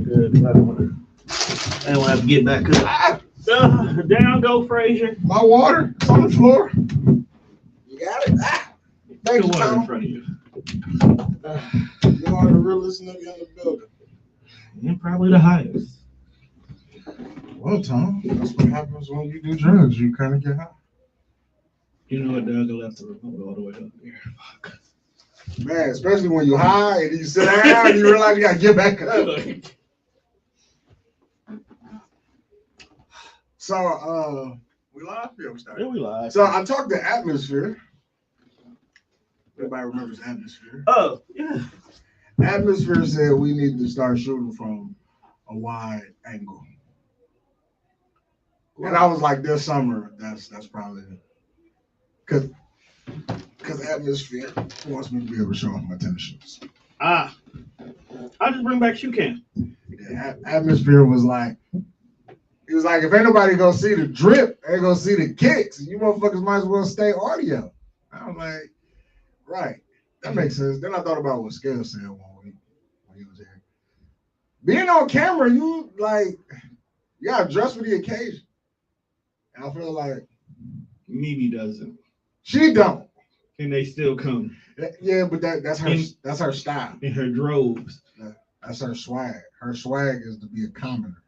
good. I don't want to have to get back. Down go, Frazier. My water is on the floor. You got it. Thank you, water in Tom. front of you. You are the realest nigga in the building. And probably the highest. Well, Tom, that's what happens when you do drugs. You kind of get high. You know what, Doug? I left the remote all the way up there. Fuck. Man, especially when you high and you sit down and you realize you gotta get back up. So, we live? Yeah, we started. Yeah, we live. So I talked to Atmosphere. Everybody remembers Atmosphere. Oh, yeah. Atmosphere said we need to start shooting from a wide angle. And I was like, this summer, that's probably because Atmosphere wants me to be able to show off my tennis shoes. I'll just bring back shoe cam. Yeah, Atmosphere was like, he was like, if ain't nobody gonna see the drip, ain't gonna see the kicks. You motherfuckers might as well stay audio. I was like, right, that makes sense. Then I thought about what Scale said one week when he was here. Being on camera, you gotta dress for the occasion. And I feel like Mimi doesn't. She don't. And they still come. Yeah, but that's her style. In her droves. That's her swag. Her swag is to be a commoner.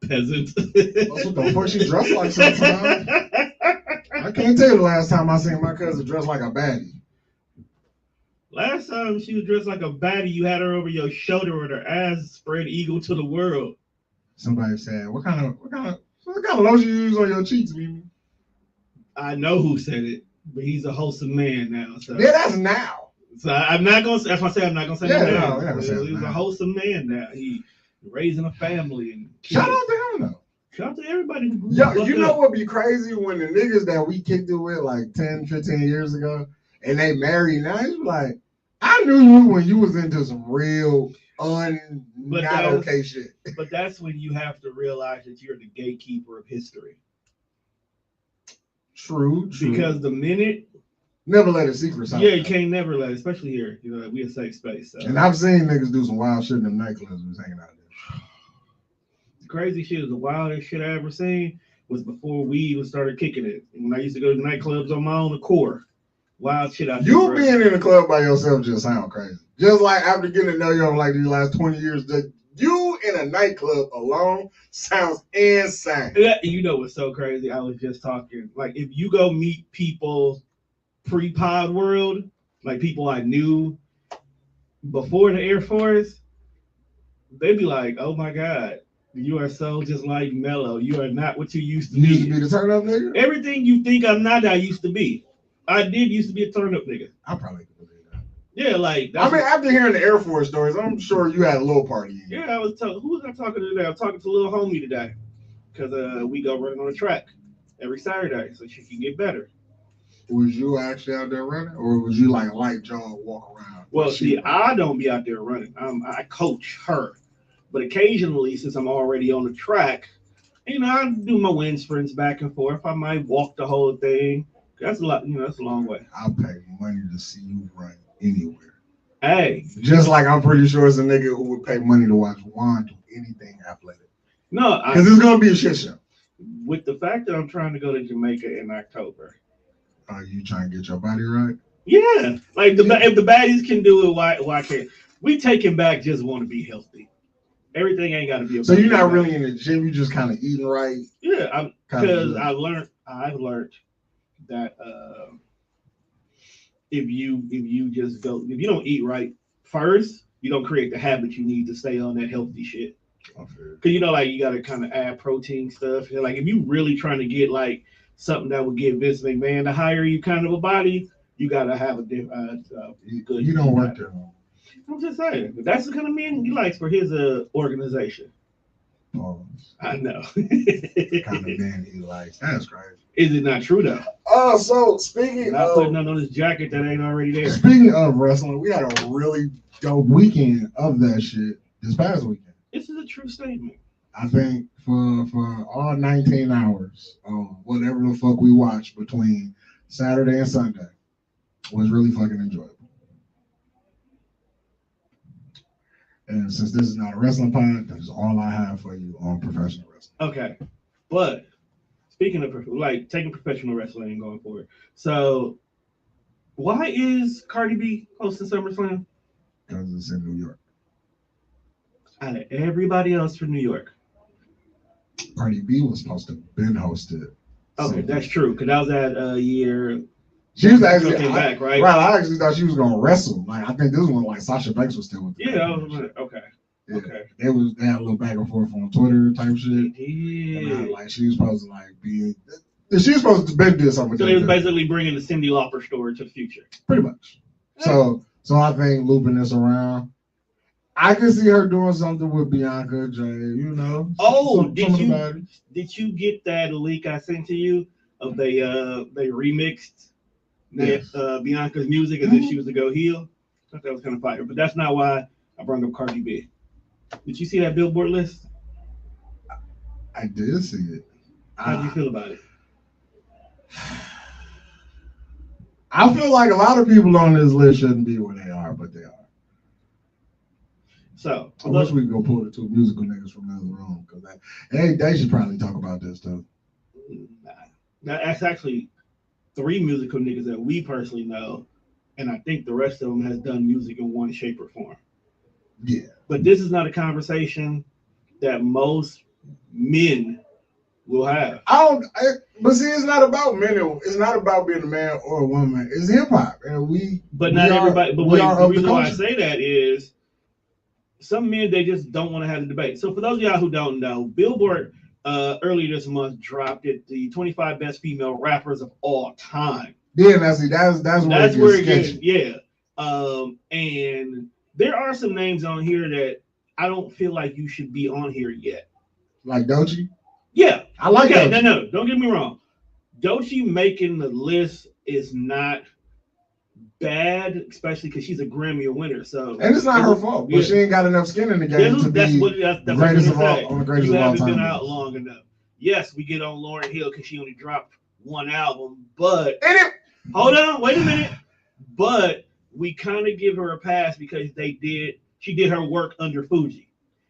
Peasant. That's what the fuck she dressed like sometimes. I can't tell you the last time I seen my cousin dressed like a baddie. Last time she was dressed like a baddie, you had her over your shoulder with her ass spread eagle to the world. Somebody said, what kind of lotion you use on your cheeks, Mimi? I know who said it, but he's a wholesome man now. So. Yeah, that's now. So I'm not gonna. That's why I say I'm not gonna say that. Now. No, He's a wholesome man now. He raising a family and kids. Shout out to him though. Shout out to everybody who Yo, you know what be crazy when the niggas that we kicked it with like 10, 15 years ago and they married now, you like, I knew you when you was into some real not okay shit. But that's when you have to realize that you're the gatekeeper of history. True. Because the minute never let a secret out. Yeah, you can't never let it, especially here. You know, we a safe space. So. And I've seen niggas do some wild shit in them nightclubs we was hanging out there. The crazy shit is the wildest shit I ever seen was before we even started kicking it. When I used to go to nightclubs on my own accord. Wild shit out there. You being in the club by yourself just sound crazy. Just like after getting to know you over like these last 20 years, that you in a nightclub alone sounds insane. Yeah, you know what's so crazy? I was just talking. Like, if you go meet people pre-pod world, like people I knew before the Air Force, they'd be like, oh my God, you are so just like Mello. You are not what you used to be. You used to be the turn up nigga? Everything you think I'm not, I used to be. I did used to be a turn up nigga. I probably could believe that. Yeah, like after hearing the Air Force stories, I'm sure you had a little party. Yeah, I was talking. Who was I talking to today? I was talking to a little homie today because we go running on the track every Saturday so she can get better. Was you actually out there running, or was you like a light jog walk around? Well, see, I don't be out there running. I coach her, but occasionally, since I'm already on the track, you know, I do my wind sprints back and forth. I might walk the whole thing. That's a lot. You know, that's a long way. I'll pay money to see you run anywhere. Hey, just like I'm pretty sure it's a nigga who would pay money to watch Juan do anything athletic. No, because it's gonna be a shit show. With the fact that I'm trying to go to Jamaica in October. Are you trying to get your body right? Yeah, like if the baddies can do it, why can't we? Taking back just want to be healthy. Everything ain't got to be. So you're not really in the gym. You just kind of eating right. Yeah, because I've learned that if you just go, if you don't eat right first, you don't create the habit you need to stay on that healthy shit. Because you know, like you got to kind of add protein stuff. Like if you really trying to get like something that would give Vince McMahon to hire you kind of a body, you got to have a good. You don't work there. I'm just saying that's the kind of man he likes for his organization. Oh, I know. The kind of man he likes. That's crazy. Is it not true though? So speaking not putting on this jacket that ain't already there. Speaking of wrestling, we had a really dope weekend of that shit this past weekend. This is a true statement. I think for all 19 hours, whatever the fuck we watched between Saturday and Sunday was really fucking enjoyable. And since this is not a wrestling pod, that is all I have for you on professional wrestling. Okay, but speaking of like taking professional wrestling and going forward, so why is Cardi B hosting SummerSlam? Because it's in New York. Out of everybody else from New York. Cardi B was supposed to have been hosted. Okay, that's true. Because that was that year. She was actually came back, right? Right, I actually thought she was gonna wrestle. Like I think this one, like Sasha Banks was still with. Yeah, I was like, okay. Yeah. Okay. They had a little back and forth on Twitter type shit. Yeah. Like she was supposed to like be. She was supposed to be doing something. So they was basically bringing the Cyndi Lauper story to the future. Pretty much. So I think looping this around. I can see her doing something with Bianca, Jay, you know. Oh, did you get that leak I sent to you of they remixed Bianca's music as if she was to go heel? I thought that was kind of fire, but that's not why I brought up Cardi B. Did you see that Billboard list? I did see it. How do you feel about it? I feel like a lot of people on this list shouldn't be where they are, but they are. So I wish we could go pull the two musical niggas from the other room because they should probably talk about this too. Nah. That's actually 3 musical niggas that we personally know, and I think the rest of them has done music in one shape or form. Yeah. But this is not a conversation that most men will have. But see, it's not about men. It's not about being a man or a woman. It's hip hop, and everybody. But the reason why I say that is some men, they just don't want to have the debate. So for those of y'all who don't know, Billboard earlier this month dropped the 25 best female rappers of all time. Yeah, that's where it gets sketchy. Yeah. And there are some names on here that I don't feel like you should be on here yet. Like Doechii? Yeah. I like that. No, don't get me wrong. Doechii making the list is not bad, especially because she's a Grammy winner. So and it's not her fault, but she ain't got enough skin in the game to be the greatest of all time. You haven't been out long enough. Yes, we get on Lauryn Hill because she only dropped 1 album, but hold on, wait a minute. But we kind of give her a pass because she did her work under Fuji.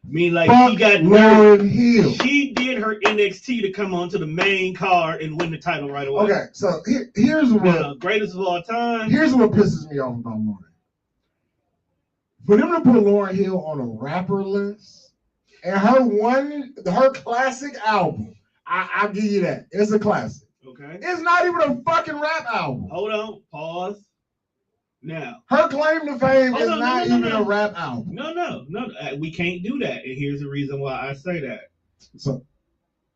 I mean, like she got Lauryn Hill. She did her NXT to come onto the main card and win the title right away. Okay, so here's what greatest of all time. Here's what pisses me off about Lauryn. For them to put Lauryn Hill on a rapper list and her classic album, I'll give you that. It's a classic. Okay. It's not even a fucking rap album. Hold on, pause. Now, her claim to fame is not even a rap album. No. We can't do that. And here's the reason why I say that. So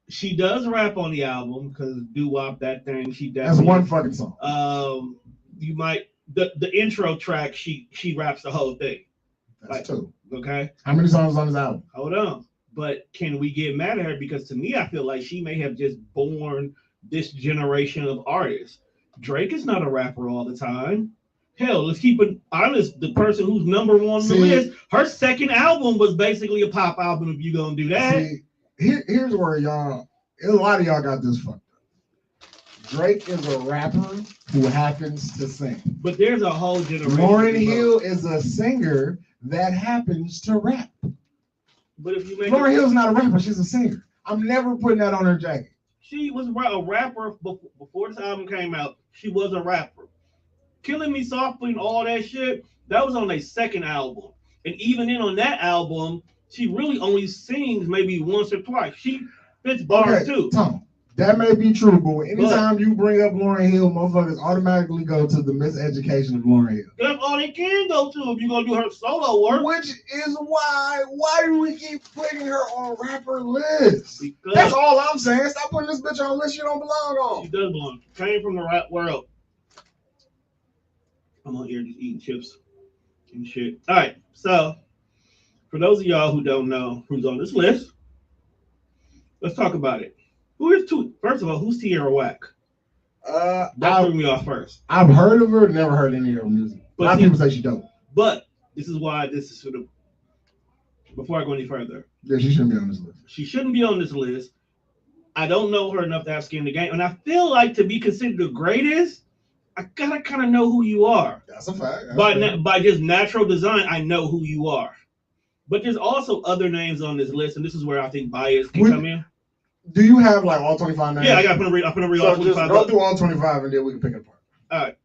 she does rap on the album because doo-wop, that thing, she does. That's one fucking song. You might the intro track, she raps the whole thing. That's 2. Okay. How many songs on this album? Hold on. But can we get mad at her? Because to me, I feel like she may have just born this generation of artists. Drake is not a rapper all the time. Hell, let's keep it honest. The person who's number 1 on the list, her second album was basically a pop album. If you gonna do that, here's where a lot of y'all got this fucked up. Drake is a rapper who happens to sing, but there's a whole generation. Lauryn Hill is a singer that happens to rap. But if you make Lauryn Hill's not a rapper; she's a singer. I'm never putting that on her jacket. She was a rapper before this album came out. She was a rapper. Killing Me Softly and all that shit, that was on their second album. And even then on that album, she really only sings maybe once or twice. She fits bars too. Tom, that may be true, but anytime you bring up Lauryn Hill, motherfuckers automatically go to the miseducation of Lauryn Hill. That's all they can go to if you're going to do her solo work. Which is why do we keep putting her on rapper lists? Because that's all I'm saying. Stop putting this bitch on a list you don't belong on. She does belong. Came from the rap world. I'm on here just eating chips and shit. All right, so for those of y'all who don't know who's on this list, let's talk about it. First of all, who's Tierra Whack? That threw me off first. I've heard of her, never heard any of her music. A lot of people say she don't. But this is why this is sort of, before I go any further. Yeah, she shouldn't be on this list. She shouldn't be on this list. I don't know her enough to have skin in the game. And I feel like to be considered the greatest, I gotta kind of know who you are. That's a fact. By just natural design, I know who you are. But there's also other names on this list, and this is where I think bias can Would- come in. Do you have like all 25 names? Yeah, I'm gonna read all So 25. just go through all 25 and then we can pick it apart. All right.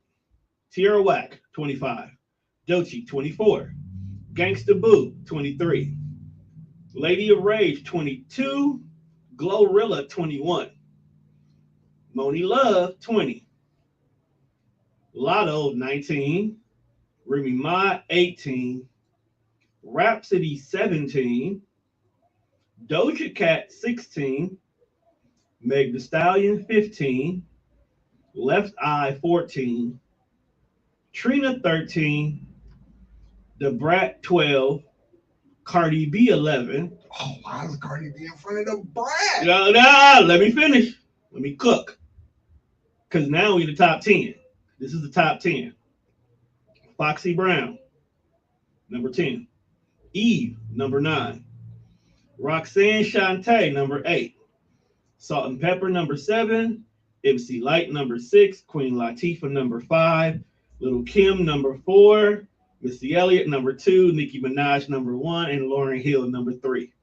Tierra Whack, 25. Doechii, 24. Gangsta Boo, 23. Lady of Rage, 22. Glorilla, 21. Moni Love, 20. Lotto, 19. Remy Ma, 18. Rhapsody, 17. Doja Cat, 16. Meg Thee Stallion, 15. Left Eye, 14. Trina, 13. The Brat, 12. Cardi B, 11. Oh, why is Cardi B in front of the Brat? No, let me finish. Let me cook. Because now we're the top 10. This is the top 10. Foxy Brown, number 10. Eve, number 9. Roxanne Shante, number 8. Salt and Pepper, number 7. MC Light, number 6. Queen Latifah, number 5. Little Kim, number 4. Missy Elliott, number 2. Nicki Minaj, number 1. And Lauryn Hill, number 3.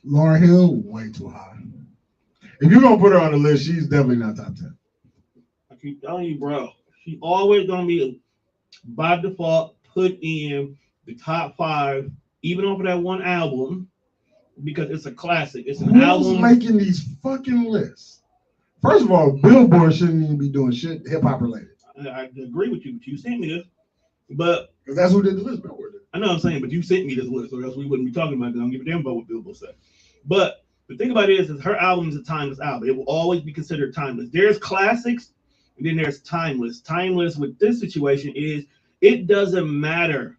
Lauryn Hill, way too high. If you're gonna put her on the list, she's definitely not top 10. I keep telling you, bro. She always gonna be by default put in the top 5, even off of that one album, because it's a classic. It's an Who's album. making these fucking lists? First of all, Billboard shouldn't even be doing shit hip hop related. I agree with you, but you sent me this. But Because that's who did the list. Billboard did. I know what I'm saying, but you sent me this list, or else we wouldn't be talking about it. I don't give a damn about what Billboard said. But the thing about it is her album is a timeless album. It will always be considered timeless. There's classics, and then there's timeless. Timeless with this situation is it doesn't matter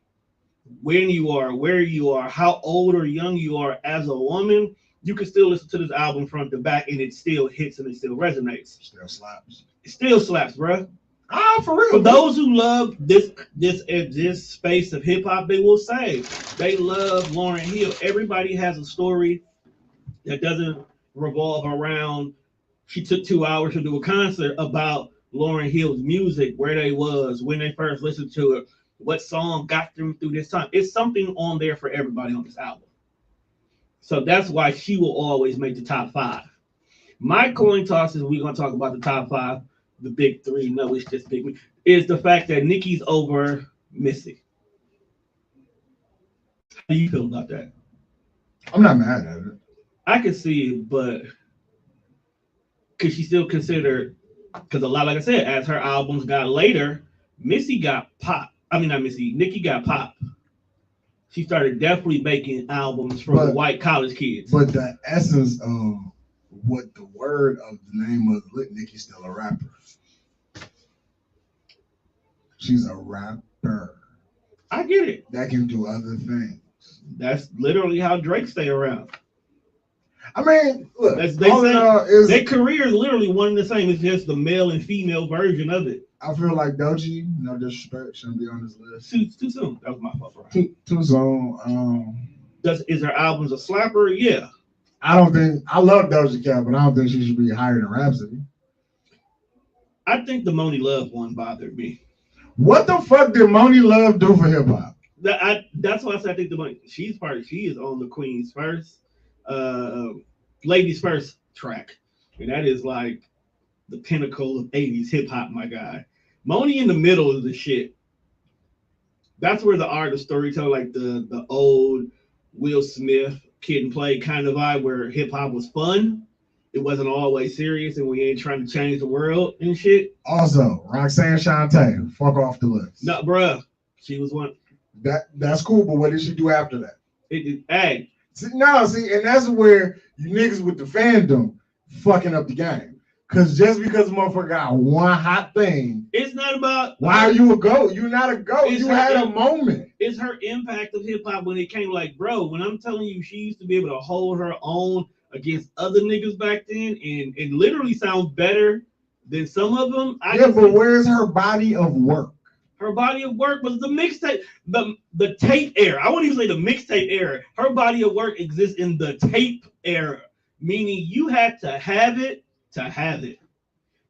when you are, where you are, how old or young you are as a woman, you can still listen to this album front to back and it still hits and it still resonates. Still slaps. It still slaps, bro. Ah, for real. For those who love this space of hip hop, they will say they love Lauryn Hill. Everybody has a story that doesn't revolve around she took 2 hours to do a concert about Lauryn Hill's music, where they was, when they first listened to it, what song got them through this time. It's something on there for everybody on this album. So that's why she will always make the top 5. My coin toss is we're going to talk about the top 5, the big 3. No, it's just big. Is the fact that Nicki's over Missy. How do you feel about that? I'm not mad at it. I can see it, but because she still considered, because a lot, like I said, as her albums got later, Missy got pop. I mean, not Missy, Nicki got pop. She started definitely making albums for the white college kids. But the essence of what the word of the name of Nicki's still a rapper. She's a rapper. I get it. That can do other things. That's literally how Drake stay around. I mean, look, their career is literally one and the same. It's just the male and female version of it. I feel like Doechii, no disrespect, shouldn't be on this list. Too soon. That was my fault. Right? Too soon. Is her albums a slapper? Yeah. I don't think I love Doja Cat, but I don't think she should be higher than Rhapsody. I think the Moni Love one bothered me. What the fuck did Moni Love do for hip hop? That's why I said I think she is on the Queen's first, Ladies First track, and that is like the pinnacle of 80s hip hop, my guy. Moni in the middle of the shit. That's where the art of storytelling, like the old Will Smith Kid and Play kind of vibe, where hip hop was fun. It wasn't always serious, and we ain't trying to change the world and shit. Also, Roxanne Shante, fuck off the list. No, bruh, she was one. That's cool, but what did she do after that? Hey. See, and that's where you niggas with the fandom fucking up the game. Cause just because a motherfucker got one hot thing, it's not about why are you a GOAT? You're not a GOAT. You had a moment. It's her impact of hip hop when it came. Like, bro, when I'm telling you, she used to be able to hold her own against other niggas back then, and literally sound better than some of them. But where's her body of work? Her body of work was the mixtape, the tape era. I wouldn't even say the mixtape era. Her body of work exists in the tape era, meaning you had to have it to have it.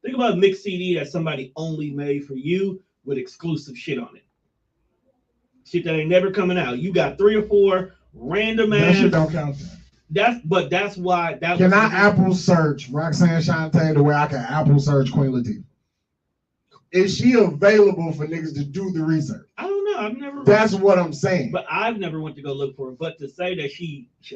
Think about a mixed CD that somebody only made for you with exclusive shit on it. Shit that ain't never coming out. You got 3 or 4 random That ass. shit don't count. That's why that. Can I Apple search Roxanne Shante the way I can Apple search Queen Latifah? Is she available for niggas to do the research? I don't know. I've never. That's what I'm saying. But I've never went to go look for her. But to say that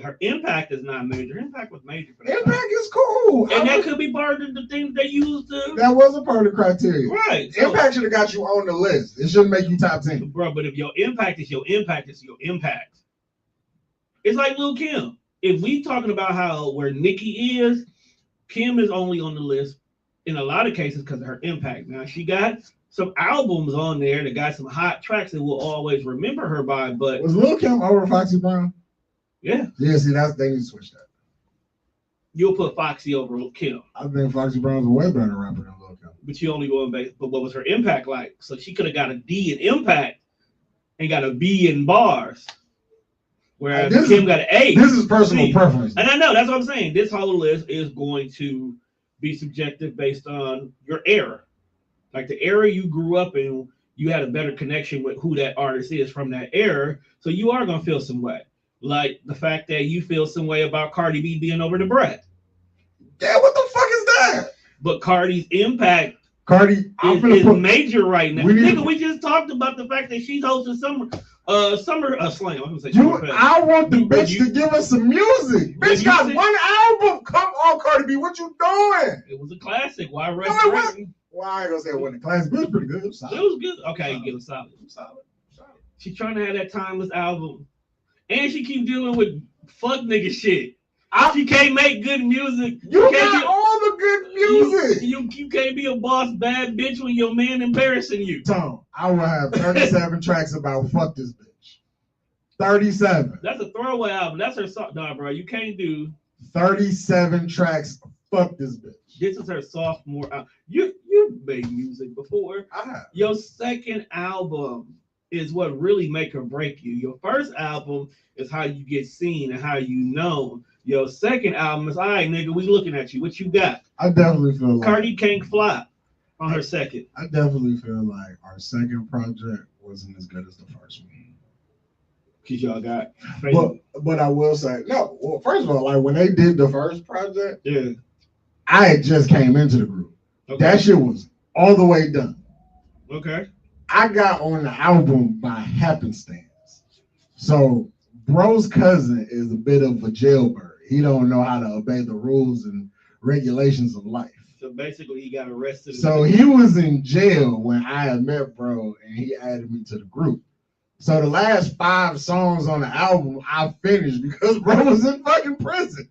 her impact is not major. Her impact was major for that. Impact is cool. And that could be part of the things they used to. That was a part of the criteria. Right. So, impact should have got you on the list. It shouldn't make you top 10. Bro, but if your impact is your impact, it's your impact. It's like Lil' Kim. If we talking about how where Nicki is, Kim is only on the list in a lot of cases because of her impact. Now she got some albums on there that got some hot tracks that we'll always remember her by. But was Lil' Kim over Foxy Brown? Yeah. Yeah, see, they need to switch that. You'll put Foxy over Kim. I think Foxy Brown's a way better rapper than Lil' Kim. But you only going based, but what was her impact like? So she could have got a D in impact and got a B in bars. Whereas Kim got an A. This is personal preference. And I know, that's what I'm saying. This whole list is going to be subjective based on your era. Like the era you grew up in, you had a better connection with who that artist is from that era. So you are going to feel some way. Like the fact that you feel some way about Cardi B being over the Brett. Yeah, what the fuck is that? But Cardi's impact is major right now. We just talked about the fact that she's hosting Summer Slam. I'm gonna say I want the bitch to give us some music. Bitch got one album. Come on, Cardi B, what you doing? It was a classic. Why rest? Well, I ain't gonna say it wasn't a classic. It was pretty good. It was good. Okay, you give it solid. She's trying to have that timeless album, and she keep dealing with fuck nigga shit. She can't make good music. You got all the good music. You can't be a boss bad bitch when your man embarrassing you. Tom, I will have 37 tracks about fuck this bitch. 37. That's a throwaway album. That's her song. Nah, bro, you can't do 37 tracks. Fuck this bitch. This is her sophomore album. You made music before. I have. Your second album is what really make or break you. Your first album is how you get seen and how you known. Your second album is, all right, nigga, we looking at you. What you got? I definitely feel like Cardi can't flop on her second. I definitely feel like our second project wasn't as good as the first one. Because y'all got but I will say, no, well, first of all, like when they did the first project, yeah, I had just came into the group. Okay. That shit was all the way done. Okay. I got on the album by happenstance. So bro's cousin is a bit of a jailbird. He don't know how to obey the rules and regulations of life. So basically, he got arrested. So he was in jail when I had met bro, and he added me to the group. So the last 5 songs on the album I finished because bro was in fucking prison.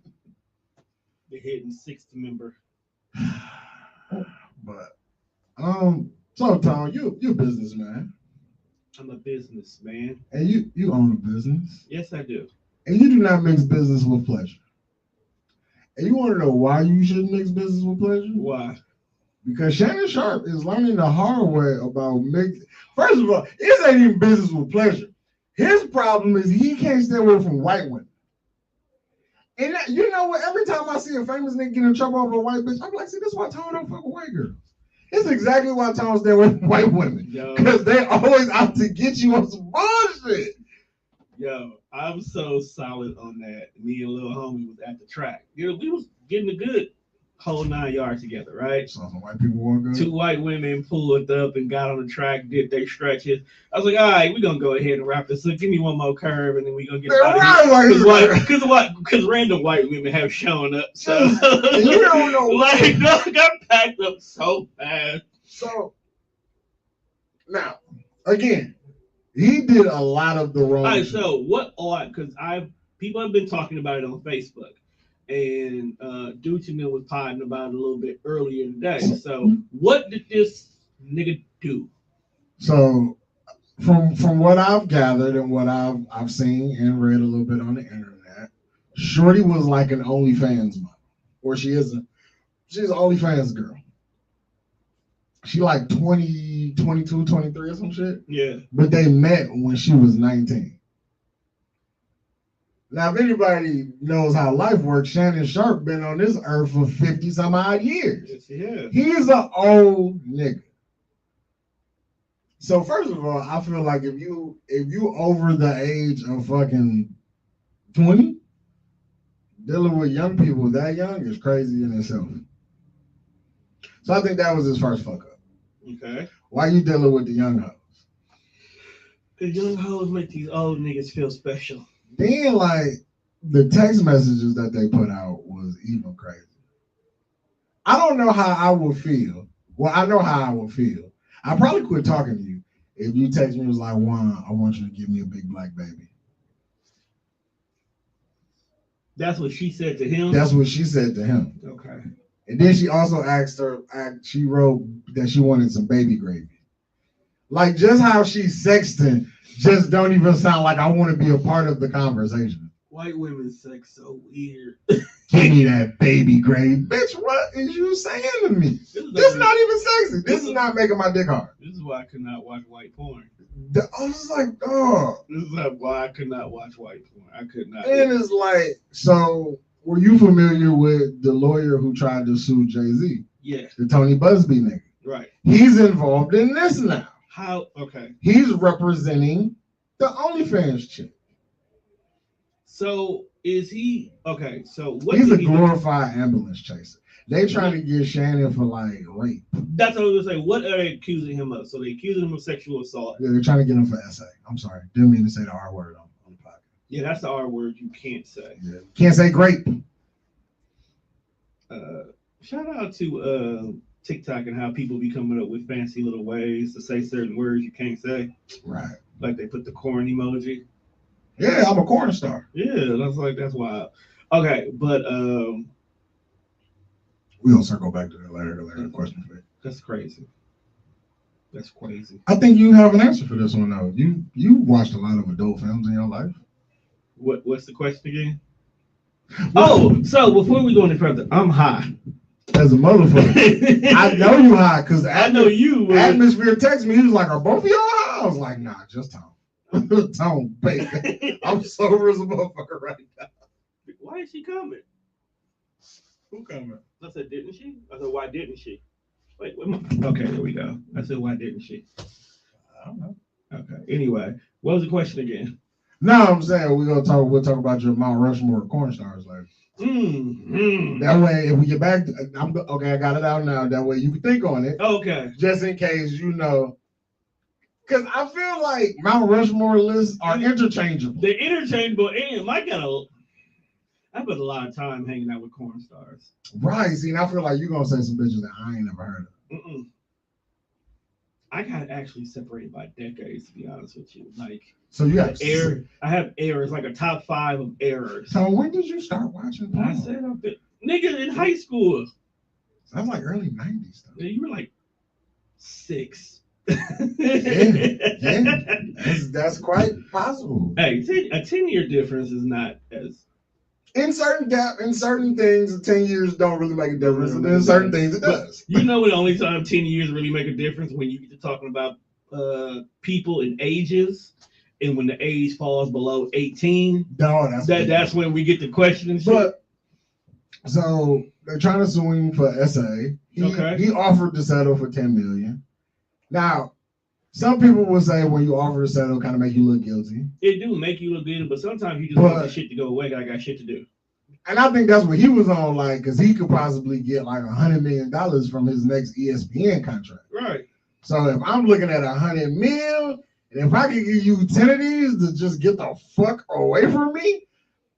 The hidden 6th member. But so Tom, you a businessman. I'm a businessman. And you own a business. Yes, I do. And you do not mix business with pleasure. And you want to know why you shouldn't mix business with pleasure? Why? Because Shannon Sharp is learning the hard way about mix. First of all, this ain't even business with pleasure. His problem is he can't stay away from white women. And you know what? Every time I see a famous nigga get in trouble over a white bitch, I'm like, see, this is why Tom don't fuck with white girls. It's exactly why Tom stay away from white women. Because they always out to get you on some bullshit. Yo, I'm so solid on that. Me and little homie was at the track. You know, we was getting a good whole 9 yards together, right? So some white people want good. 2 white women pulled up and got on the track, did their stretches. I was like, all right, we're gonna go ahead and wrap this up. Give me one more curve, and then we're gonna get out because random white women have shown up. So you don't know, like, got packed up so fast. So now, again, he did a lot of the wrong. All right, so what ought, because people have been talking about it on Facebook. And Duchin was podding about it a little bit earlier today. So what did this nigga do? So from what I've gathered and what I've seen and read a little bit on the internet, Shorty was like an OnlyFans model. Or she's an OnlyFans girl. She like 20, 22, 23 or some shit. Yeah. But they met when she was 19. Now, if anybody knows how life works, Shannon Sharp been on this earth for 50 some odd years. Yes, he has. He's an old nigga. So first of all, I feel like if you over the age of fucking 20, dealing with young people that young is crazy in itself. So I think that was his first fuck up. Okay. Why you dealing with the young hoes? The young hoes make these old niggas feel special. Then like the text messages that they put out was even crazy. I don't know how I would feel. Well, I know how I would feel. I probably quit talking to you if you text me and was like, Juan, I want you to give me a big black baby. That's what she said to him? That's what she said to him. Okay. And then she also she wrote that she wanted some baby gravy. Like just how she's sexting just don't even sound like I want to be a part of the conversation. White women's sex so weird. Give me that baby gravy. Bitch, what is you saying to me? This is not even sexy. This is not making my dick hard. This is why I could not watch white porn. I was like, oh. This is why I could not watch white porn. I could not. And it's like, so were you familiar with the lawyer who tried to sue Jay-Z? Yes. The Tony Busby nigga. Right. He's involved in this now. How? Okay. He's representing the OnlyFans chick. So is he okay? So what? He's a glorified ambulance chaser. They trying to get Shannon for like rape. That's what I was gonna say. What are they accusing him of? So they accusing him of sexual assault. Yeah, they're trying to get him for SA. I'm sorry, didn't mean to say the R word on the podcast. Yeah, that's the R word you can't say. Yeah, can't say grape. Shout out to TikTok and how people be coming up with fancy little ways to say certain words you can't say. Right. Like they put the corn emoji. Yeah, I'm a corn star. Yeah, that's wild. Okay, but we're gonna circle back to that later question for you. That's crazy. That's crazy. I think you have an answer for this one though. You watched a lot of adult films in your life. What's the question again? Oh, so before we go any further, I'm high. As a motherfucker. I know you high because I know you. Atmosphere texted me. He was like, "Are both of y'all high?" I was like, "Nah, just Tom." Tom, baby. I'm sober as a motherfucker right now. Why is she coming? Who coming? I said, didn't she? I said, why didn't she? Wait, okay, there we go. I said, why didn't she? I don't know. Okay. Anyway, what was the question again? No, I'm saying we'll talk about your Mount Rushmore corn stars later. That way, if we get back, I got it out now. That way you can think on it. Okay. Just in case you know. Because I feel like Mount Rushmore lists are interchangeable. They're interchangeable, and I put a lot of time hanging out with corn stars. Right. See, and I feel like you're going to say some bitches that I ain't never heard of. I got actually separated by decades, to be honest with you. Like, so you have error. I have errors, like a top 5 of errors. So when did you start watching porn? I said, nigga, in high school. Sounds like early 90s. Though. Yeah, you were like 6. yeah. That's quite possible. Hey, a 10-year difference is not as. In certain things, 10 years don't really make a difference, and then certain things it does. You know, the only time 10 years really make a difference when you get to talking about people in ages, and when the age falls below 18. No, that's when we get the question and shit. But so they're trying to sue him for SA. He offered to settle for $10 million. Now, some people will say when you offer to settle, kind of make you look guilty. It do make you look good, but sometimes you just want the shit to go away. I got shit to do. And I think that's what he was on, like, because he could possibly get like $100 million from his next ESPN contract. Right. So if I'm looking at $100 million, and if I could give you 10 of these to just get the fuck away from me,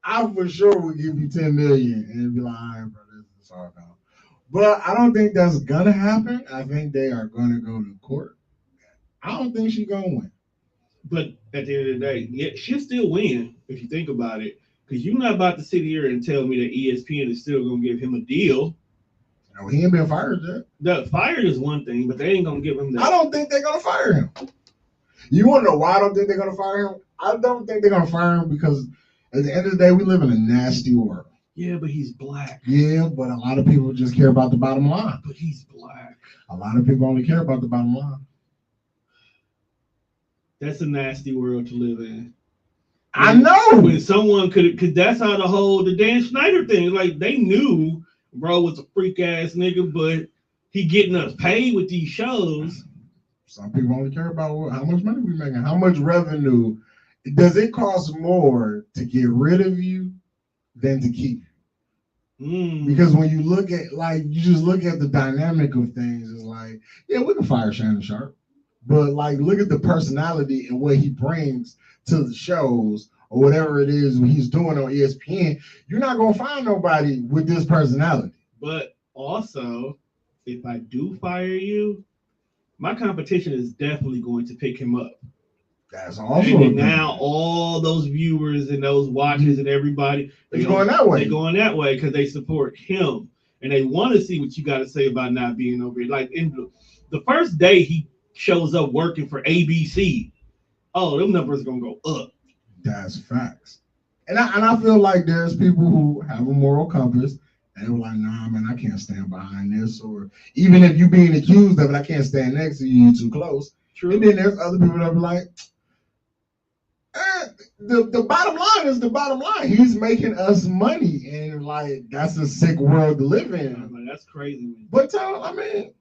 I for sure would give you 10 million and be like, all right, bro, this is all gone. But I don't think that's gonna happen. I think they are gonna go to court. I don't think she's gonna win. But at the end of the day, yeah, she'll still win if you think about it. Because you're not about to sit here and tell me that ESPN is still gonna give him a deal. No, he ain't been fired yet. The fired is one thing, but they ain't gonna give him that. I don't think they're gonna fire him. You wanna know why I don't think they're gonna fire him? I don't think they're gonna fire him because at the end of the day, we live in a nasty world. Yeah, but he's black. Yeah, but a lot of people just care about the bottom line. But he's black. A lot of people only care about the bottom line. That's a nasty world to live in. I know. When someone could that's how the Dan Schneider thing, like they knew bro was a freak ass nigga, but he getting us paid with these shows. Some people only care about how much money we making, how much revenue. Does it cost more to get rid of you than to keep you? Because when you look at you just look at the dynamic of things, it's like, yeah, we can fire Shannon Sharp, but like look at the personality and what he brings to the shows or whatever it is when he's doing on ESPN. You're not gonna find nobody with this personality. But also, if I do fire you, my competition is definitely going to pick him up. That's also and then now all those viewers and those watchers and everybody they're going that way. They're going that way because they support him and they want to see what you got to say about not being over here. Like in the first day he shows up working for ABC, oh, them numbers are gonna go up. That's facts. And I feel like there's people who have a moral compass and they're like, nah, man, I can't stand behind this. Or even if you being accused of it, I can't stand next to you, you're too close. True. And then there's other people that be like, the bottom line is the bottom line. He's making us money, and like that's a sick world to live in. Like, that's crazy. But I mean,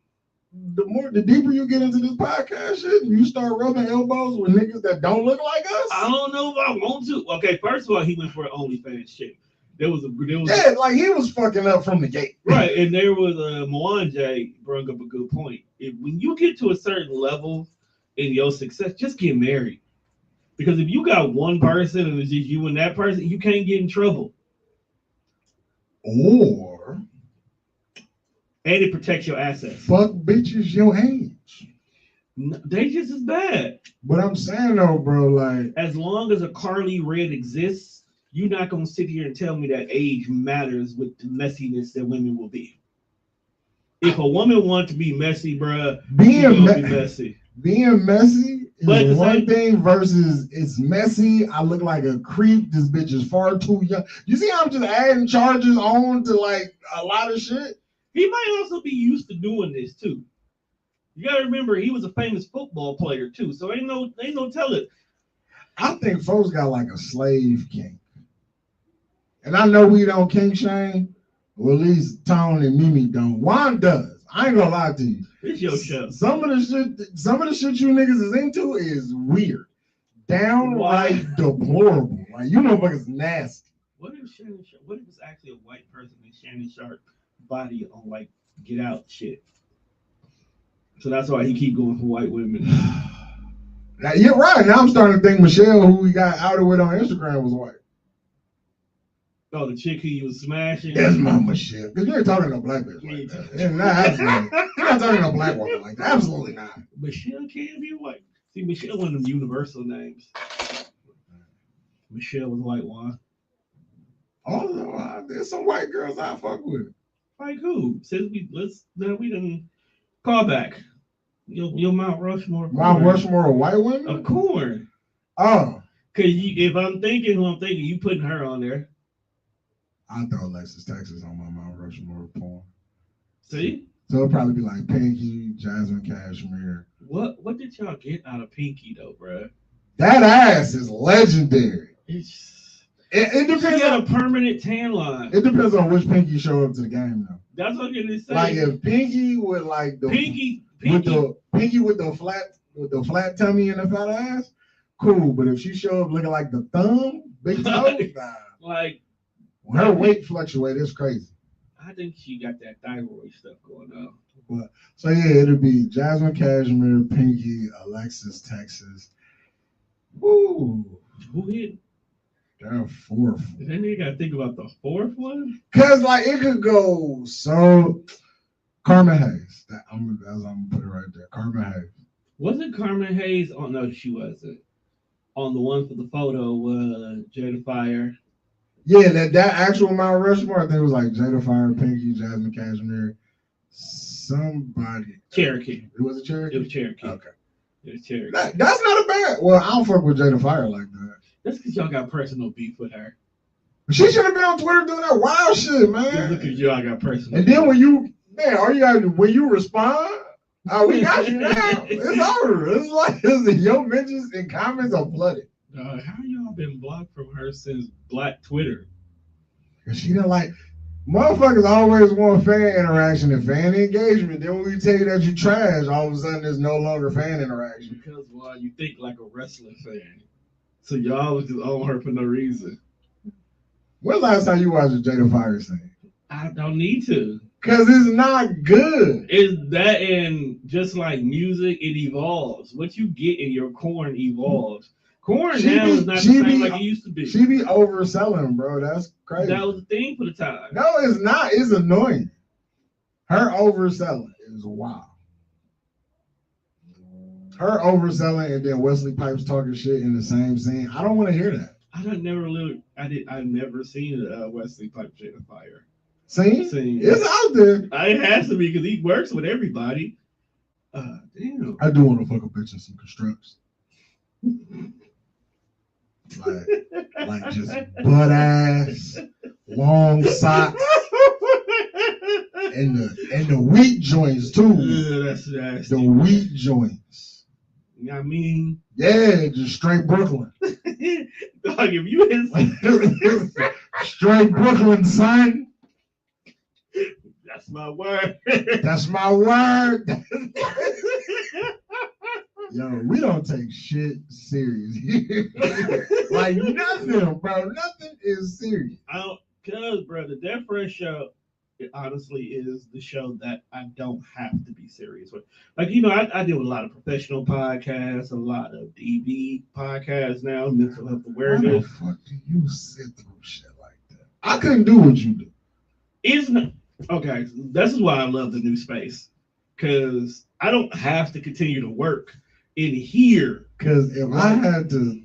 the deeper you get into this podcast shit, you start rubbing elbows with niggas that don't look like us. I don't know if I want to. Okay, first of all, he went for an OnlyFans shit. There was like he was fucking up from the gate. Right, and there was Mwanje brought up a good point. When you get to a certain level in your success, just get married. Because if you got one person and it's just you and that person, you can't get in trouble. And it protects your assets. Fuck bitches your age. They just as bad. But I'm saying though, bro, like as long as a Carly Red exists, you're not gonna sit here and tell me that age matters with the messiness that women will be. If a woman wants to be messy, bro, being messy. Being messy is one thing versus it's messy. I look like a creep. This bitch is far too young. You see how I'm just adding charges on to like a lot of shit? He might also be used to doing this too. You gotta remember he was a famous football player too, so ain't no telling. I think folks got like a slave kink. And I know we don't kink shame, or at least Tone and Mimi don't. Juan does. I ain't gonna lie to you. It's your show. Some of the shit you niggas is into is weird. Downright deplorable. Like you motherfuckers nasty. What if it's actually a white person in Shannon Sharp body on like Get Out shit? So that's why he keep going for white women. Now, you're right. Now I'm starting to think Michelle, who we got outed with on Instagram, was white. Oh, the chick who you was smashing? That's my Michelle. Because you ain't talking to no black bitch like that. You're not talking to no black woman like that. Absolutely not. Michelle can't be white. See, Michelle one of them universal names. Michelle was white one. Oh, there's some white girls I fuck with. Like who? Since we didn't call back. Your Mount Rushmore. Mount Rushmore of white women? Of Corn. Oh. Cause if I'm thinking who I'm thinking, you putting her on there. I throw Alexis Texas on my Mount Rushmore porn. See? So it'll probably be like Pinky, Jasmine Cashmere. What did y'all get out of Pinky though, bro? That ass is legendary. It depends. She got a permanent tan line. It depends on which Pinky show up to the game though. That's what I'm gonna say. Like if Pinky with like the Pinky with the flat tummy and the fat ass, cool. But if she show up looking like the thumb, big toe, nah. Like when her weight fluctuate, it's crazy. I think she got that thyroid stuff going on. But so yeah, it'll be Jasmine Cashmere, Pinky, Alexis Texas. Woo. Who hit? That fourth. Then you gotta think about the fourth one. Cause like it could go so. Carmen Hayes. I'm gonna put it right there. Carmen Hayes. Wasn't Carmen Hayes? Oh no, she wasn't. On the one for the photo was Jada Fire. Yeah, that actual Mount Rushmore, I think it was like Jada Fire, Pinky, Jasmine Cashmere, somebody. Cherokee. It was a Cherokee? It was Cherokee. Okay. It was Cherokee. That's not a bad. Well, I don't fuck with Jada Fire like that. That's because y'all got personal beef with her. She should have been on Twitter doing that wild shit, man. Because y'all got personal. And then when you respond, we got you now. It's over. It's like your mentions and comments are flooded. How y'all been blocked from her since Black Twitter? Cause she didn't like. Motherfuckers always want fan interaction and fan engagement. Then when we tell you that you trash, all of a sudden there's no longer fan interaction. Because why you think like a wrestling fan. So y'all was just on her for no reason. When last time you watched a Jada Fires thing? I don't need to. Cause it's not good. It's that, and just like music, it evolves. What you get in your corn evolves. Corn now is not the same like it used to be. She be overselling, bro. That's crazy. That was the thing for the time. No, it's not. It's annoying. Her overselling is wild. Her overselling and then Wesley Pipes talking shit in the same scene. I don't want to hear that. I've never seen Wesley Pipes Jada Fire. See? It's out there. It has to be because he works with everybody. Damn. I do want to fuck a bitch in some constructs. like just butt ass, long socks, and the wheat joints too. That's nasty. The wheat joints. You know what I mean? Yeah, just straight Brooklyn. Dog, if you hit straight Brooklyn, son. That's my word. That's my word. Yo, we don't take shit serious. Like nothing, bro. Nothing is serious. Because, bro, the Death Fresh show, it honestly is the show that I don't have to be serious with. Like, you know, I deal with a lot of professional podcasts, a lot of DV podcasts now, mental health awareness. Why the fuck do you sit through shit like that? I couldn't do what you do. It's not. Okay, this is why I love the new space. Because I don't have to continue to work in here. Because if I had to,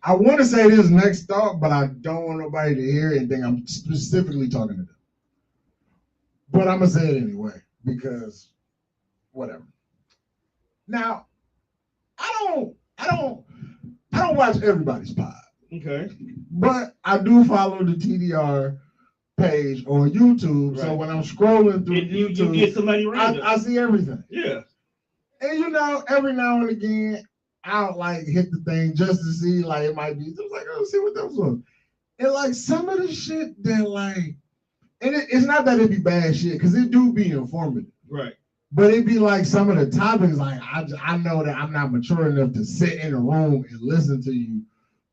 I want to say this next thought, but I don't want nobody to hear it and think I'm specifically talking to them. But I'm gonna say it anyway because whatever. Now, I don't watch everybody's pod. Okay. But I do follow the TDR page on YouTube. Right. So when I'm scrolling through YouTube, you get somebody random. I see everything. Yeah. And you know, every now and again, I'll like hit the thing just to see, like it might be. I was like, oh, see what that was. And like some of the shit that like, and it's not that it be bad shit, because it do be informative. Right. But it be like some of the topics, like I know that I'm not mature enough to sit in a room and listen to you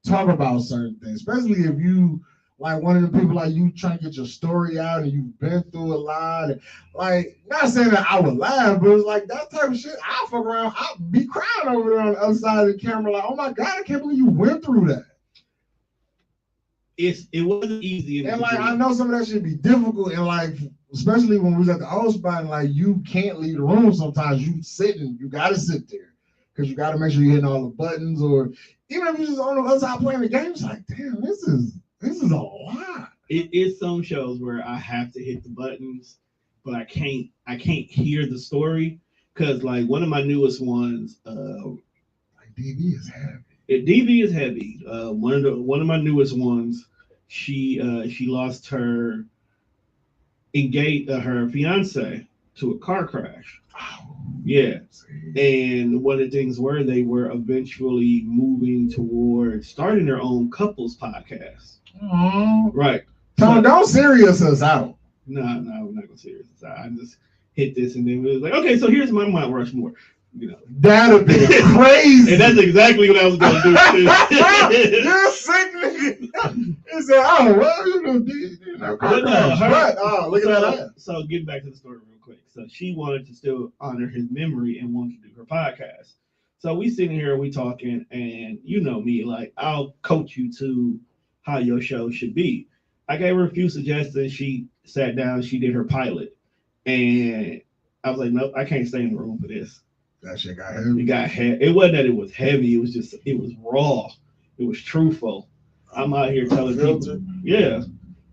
talk about certain things, especially if you like one of the people like you trying to get your story out and you've been through a lot. And, like, not saying that I would laugh, but it's like that type of shit. I'll fuck around. I'll be crying over there on the other side of the camera, like, oh my God, I can't believe you went through that. It wasn't easy. And like I know some of that should be difficult, and like especially when we was at the old spot, and like you can't leave the room sometimes. You gotta sit there because you gotta make sure you're hitting all the buttons, or even if you're just on the other side playing the game, it's like, damn, this is a lot. It is some shows where I have to hit the buttons, but I can't hear the story because like one of my newest ones, like DV is heavy. DV is heavy. One of my newest ones, she lost her fiance to a car crash. Oh, yeah. And one of the things were they were eventually moving towards starting their own couples podcast. Oh, right. So don't serious us out. No, we're not gonna serious us out. I just hit this and then it was like, okay, so here's my Mount Rushmore. You know, that'd be crazy. And that's exactly what I was gonna do too. You're sick nigga. He said, oh, well, you know, look at that. So getting back to the story real quick. So she wanted to still honor his memory and wanted to do her podcast. So we sitting here, we talking, and you know me, like I'll coach you to how your show should be. I gave her a few suggestions. She sat down, she did her pilot, and I was like, nope, I can't stay in the room for this. That shit got heavy. It got heavy. It wasn't that it was heavy. It was just, it was raw. It was truthful. I'm out here telling people. Yeah.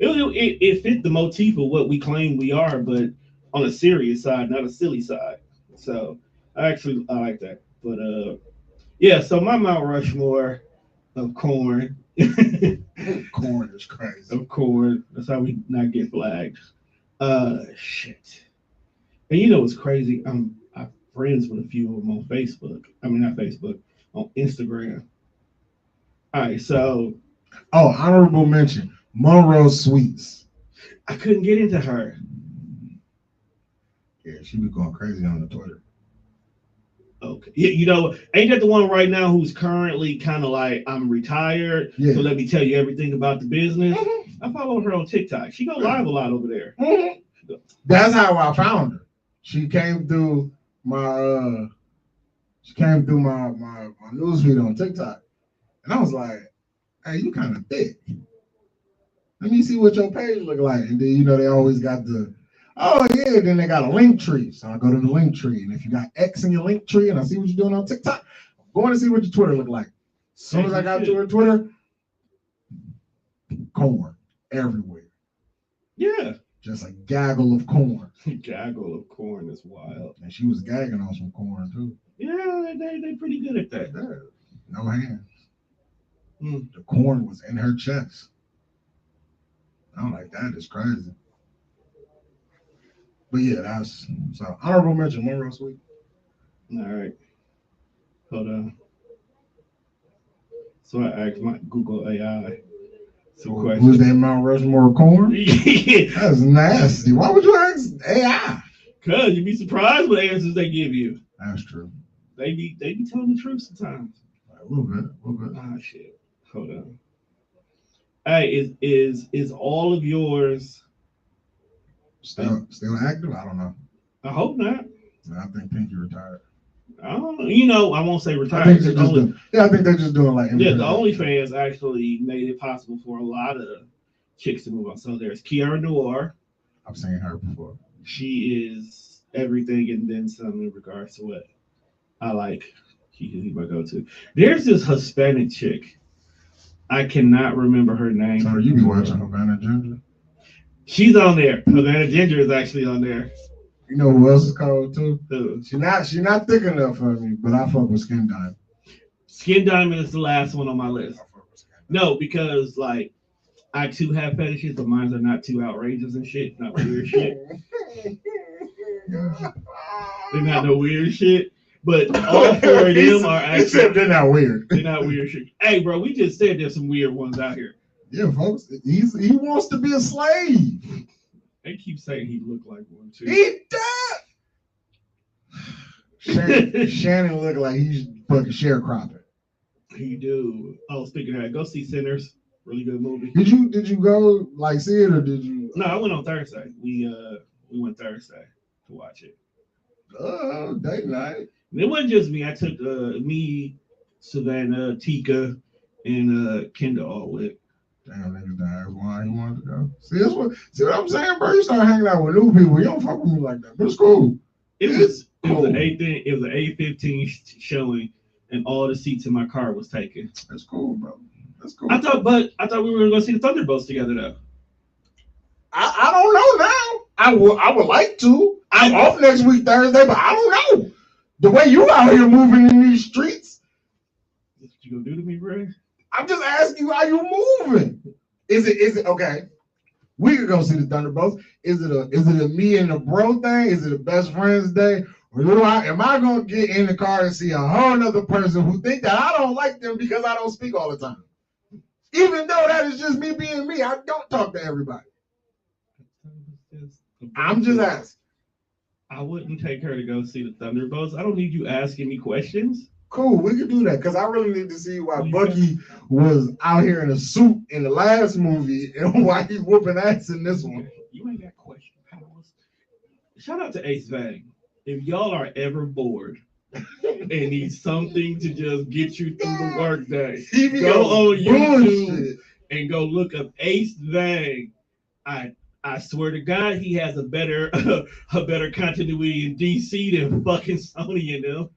It fit the motif of what we claim we are, but on a serious side, not a silly side. So I like that. But yeah, so my Mount Rushmore of corn. Corn is crazy. Of corn. That's how we not get flagged. Shit. And you know what's crazy? I'm friends with a few of them on Facebook. I mean, not Facebook, on Instagram. All right, so. Oh, honorable mention. Monroe Sweets. I couldn't get into her. Yeah, she be going crazy on the Twitter. Okay. Yeah, you know, ain't that the one right now who's currently kind of like, I'm retired, Yeah. so let me tell you everything about the business. Mm-hmm. I follow her on TikTok. She go live a lot over there. Mm-hmm. That's how I found her. She came through my my newsfeed on TikTok, and I was like, "Hey, you kind of thick. Let me see what your page look like." And then they always got the, oh yeah, then they got a link tree. So I go to the link tree, and if you got X in your link tree, and I see what you're doing on TikTok, I'm going to see what your Twitter look like. As soon as I got to her Twitter, corn everywhere. Yeah. Just a gaggle of corn. Gaggle of corn is wild. And she was gagging on some corn too. Yeah, they pretty good at that. Yeah. No hands. The corn was in her chest. I'm like, that is crazy. But yeah, that's so honorable mention, Monroe Sweet. All right. Hold on. So I asked my Google AI some questions. Was that Mount Rushmore corn? That's nasty. Why would you ask AI? Cause you'd be surprised with answers they give you. That's true. They be telling the truth sometimes. A little bit. Ah, shit. Hold on. Hey, is all of yours still active? I don't know. I hope not. I think Pinky retired. I don't know. I won't say retired. I think they're just doing like. Yeah, the OnlyFans actually made it possible for a lot of chicks to move on. So there's Kiara Noir. I've seen her before. She is everything and then some in regards to what I like. She's my go-to. There's this Hispanic chick. I cannot remember her name. So you be watching Havana Ginger? She's on there. Havana Ginger is actually on there. You know who else is called too? Who? She not thick enough for me, but I fuck with Skin Diamond. Skin Diamond is the last one on my list. No, because like I too have fetishes, but mine are not too outrageous and shit, not weird shit. They're not no weird shit. But all four of them are actually. Except they're not weird. They're not weird shit. Hey, bro, we just said there's some weird ones out here. Yeah, folks. He wants to be a slave. They keep saying he looked like one too. He does. Shannon look like he's fucking sharecropping. He do. Oh, speaking of that, go see Sinners. Really good movie. Did you go like see it or did you? No, I went on Thursday. We went Thursday to watch it. Oh, date night. And it wasn't just me. I took me, Savannah, Tika, and Kendall all with. Damn, nigga, that's why he wanted to go. See what I'm saying, bro? You start hanging out with new people. You don't fuck with me like that. But it's cool. It was an 8:15 showing, and all the seats in my car was taken. That's cool, bro. That's cool. I thought we were gonna go see the Thunderbolts together though. I don't know now. I would like to. I'm off next week Thursday, but I don't know. The way you out here moving in these streets. What you gonna do to me, bro? I'm just asking you how you moving. Is it okay? We could go see the Thunderbolts. Is it a me and the bro thing? Is it a best friends day? Or am I gonna get in the car and see a whole other person who think that I don't like them because I don't speak all the time? Even though that is just me being me, I don't talk to everybody. I'm just asking. I wouldn't take her to go see the Thunderbolts. I don't need you asking me questions. Cool, we could do that because I really need to see why Bucky was out here in a suit in the last movie and why he's whooping ass in this one. You ain't got question powers. Shout out to Ace Vang. If y'all are ever bored and need something to just get you through the workday, go on YouTube and go look up Ace Vang. I swear to God, he has a better continuity in DC than fucking Sony and them.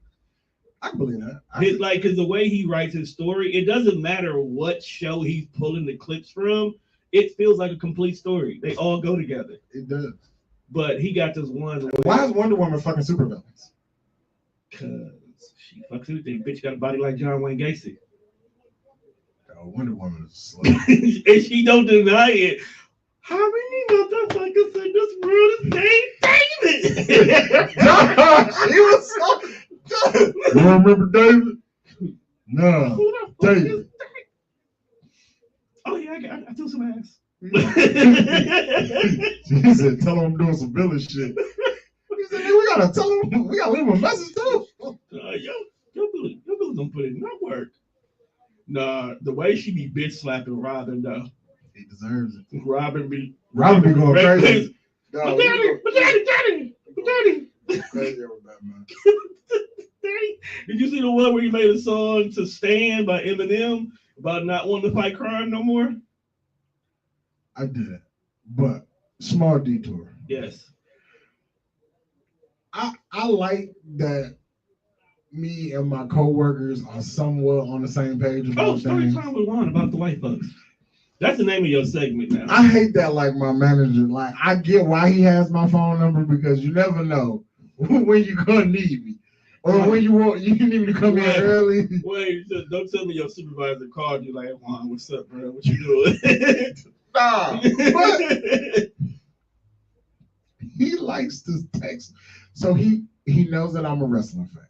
I believe that. Because the way he writes his story, it doesn't matter what show he's pulling the clips from. It feels like a complete story. They all go together. It does. But he got this one. Why is Wonder Woman fucking supervillains? Because she fucks everything. Bitch got a body like John Wayne Gacy. Wonder Woman is a slut. And she don't deny it. How many motherfuckers in this world is named David? She was so good. You don't remember David? No. Who the fuck is David? Oh yeah, I threw some ass. He said, "Tell him I'm doing some villain shit." He said, "We gotta tell him. We gotta leave him a message too." Your Billy don't put in no work. Nah, the way she be bitch slapping Robin though. He deserves it. Robin be going crazy. My daddy. Crazy over that, man. Did you see the one where he made a song to Stand by Eminem about not wanting to fight crime no more? I did, but small detour. Yes. I like that me and my coworkers are somewhat on the same page about story things. time with Juan about the white folks. That's the name of your segment now. I hate that, like my manager. Like I get why he has my phone number because you never know when you're gonna need me, or when you need me to come in early. Wait, don't tell me your supervisor called you like, Juan, what's up, bro? What you doing? Nah, but he likes to text, so he knows that I'm a wrestling fan.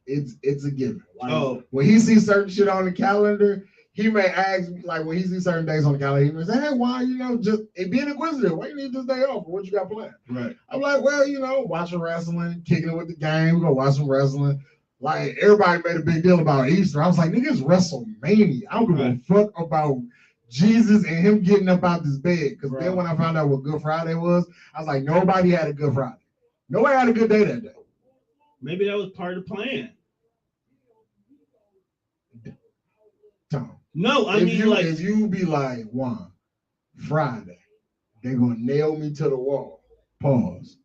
It's a given. Like, when he sees certain shit on the calendar, he may ask me, like when he sees certain days on the calendar, he may say, "Hey, why, just it being inquisitive, why you need this day off? What you got planned?" Right. I'm like, well, watching wrestling, kicking it with the gang, we're gonna watch some wrestling. Like everybody made a big deal about Easter. I was like, nigga, it's WrestleMania. I don't give a fuck about Jesus and him getting up out this bed. Because then when I found out what Good Friday was, I was like, nobody had a Good Friday. Nobody had a good day that day. Maybe that was part of the plan. Tom. No, if you be like, Juan, Friday, they're gonna nail me to the wall. Pause.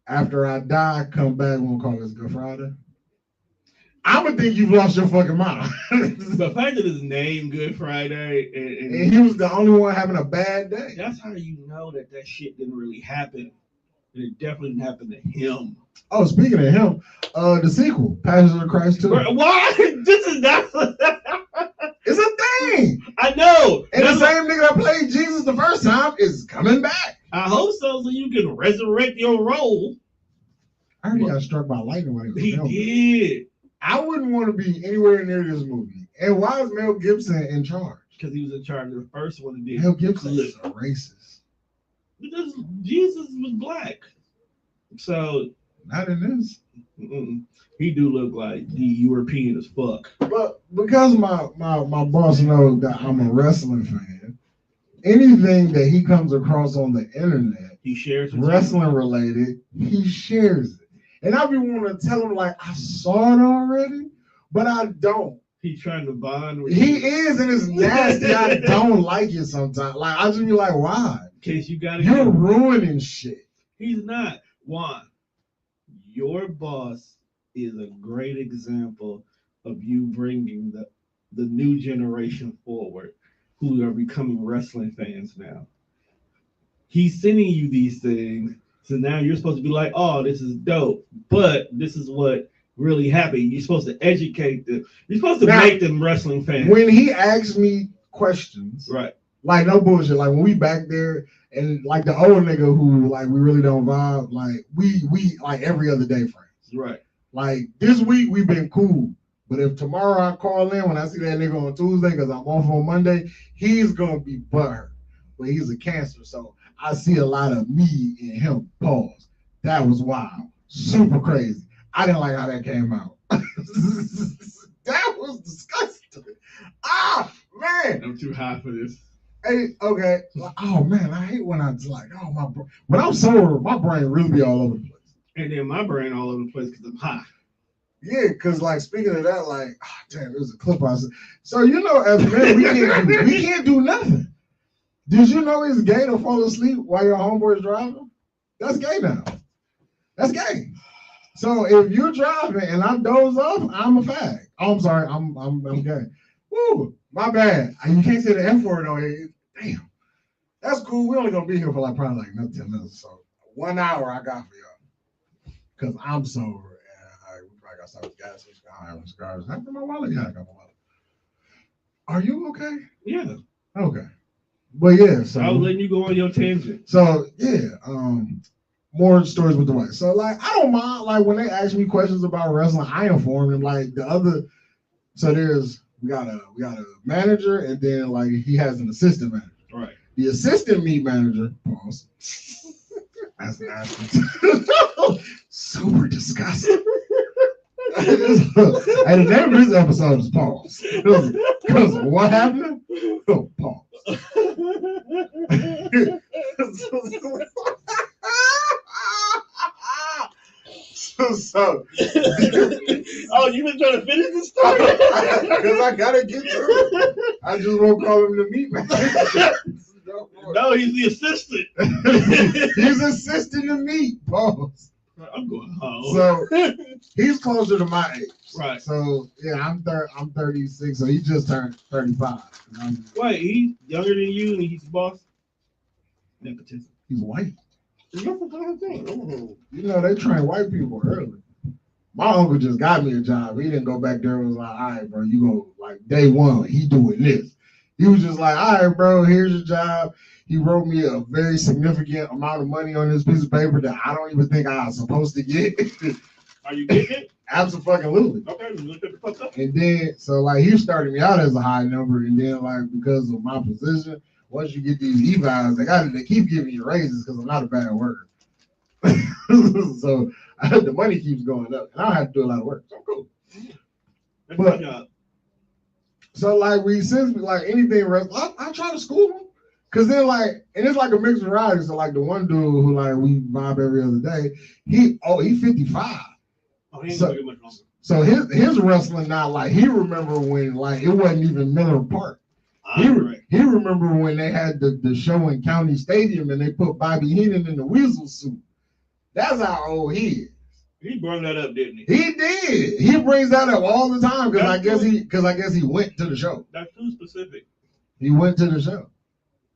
After I die, come back, we'll call this Good Friday. I'm gonna think you've lost your fucking mind. The fact that his name Good Friday and he was the only one having a bad day. That's how you know that shit didn't really happen. It definitely didn't happen to him. Oh, speaking of him, the sequel, Passion of Christ 2. Why? This is not. It's a thing. I know. And the same nigga that played Jesus the first time is coming back. I hope so you can resurrect your role. I already got struck by lightning when he did. I wouldn't want to be anywhere near this movie. And why is Mel Gibson in charge? Because he was in charge of the first one. Did Mel Gibson is a racist. Because Jesus was black. So not in this. He do look like the European as fuck. But because my boss knows that I'm a wrestling fan, anything that he comes across on the internet, he shares wrestling related, he shares it. And I be wanting to tell him, like, I saw it already, but I don't. He's trying to bond with you. He is, and it's nasty. I don't like it sometimes. Like, I just be like, why? In case you're ruining shit. He's not. Juan, your boss is a great example of you bringing the new generation forward who are becoming wrestling fans now. He's sending you these things, so now you're supposed to be like, oh, this is dope, but this is what really happened. You're supposed to educate them. You're supposed to make them wrestling fans. When he asks me questions, right? Like, no bullshit. Like, when we back there, and like the old nigga who, like, we really don't vibe, like, we like every other day friends. Right. Like, this week we've been cool. But if tomorrow I call in, when I see that nigga on Tuesday, because I'm off on Monday, he's going to be butthurt. But he's a Cancer, so I see a lot of me in him. Pause. That was wild. Super crazy. I didn't like how that came out. That was disgusting. Ah, man. I'm too high for this. Hey, okay. Oh, man, I hate when I'm like, when I'm sober, my brain really be all over the place. And then my brain all over the place because I'm high. Yeah, because, like, speaking of that, like, damn, it was a clip I said. So, as men, we can't do nothing. Did you know it's gay to fall asleep while your homeboy's driving? That's gay now. That's gay. So if you're driving and I doze off, I'm a fag. Oh, I'm sorry, I'm gay. Woo, my bad. You can't say the F word on here. Damn. That's cool. We're only gonna be here for probably another 10 minutes. So 1 hour I got for y'all. Because I'm sober and we probably got some gas station cigars. I got my wallet. Yeah, I got my wallet. Are you okay? Yeah. Okay. But yeah, so I was letting you go on your tangent. So yeah, more stories with the white. So like, I don't mind like when they ask me questions about wrestling, I inform them. Like so there's we got a manager, and then like he has an assistant manager. Right. The assistant meat manager, pause. That's nasty. Super disgusting. And the name of this episode is pause. Because what happened? Oh, pause. So oh, you been trying to finish the story? Because I gotta get through it. I just won't call him the meat manager. No, he's the assistant. He's assisting the meat, pause. I'm going home. So he's closer to my age. Right. So yeah, I'm 36, so he just turned 35. Wait, he's younger than you and he's the boss? Nepotism. He's white. That's the kind of thing. You know, they train white people early. My uncle just got me a job. He didn't go back there and was like, all right, bro, you go like day one, he doing this. He was just like, all right, bro, here's your job. He wrote me a very significant amount of money on this piece of paper that I don't even think I was supposed to get. Are you getting it? Absolutely. Okay, look at the fuck up. And then, so like he started me out as a high number, and then like because of my position, once you get these evals, they keep giving you raises because I'm not a bad worker. So the money keeps going up, and I don't have to do a lot of work. So I'm cool. That's my job. So like we since like anything I try to school them. Cause then like, and it's like a mixed variety. So like the one dude who like we vibe every other day, he 55. Oh, he ain't gonna get much longer. So his wrestling now, like he remember when like it wasn't even Miller Park. He remember when they had the show in County Stadium and they put Bobby Heenan in the Weasel suit. That's how old he is. He brought that up, didn't he? He did. He brings that up all the time because I guess he went to the show. That's too specific. He went to the show.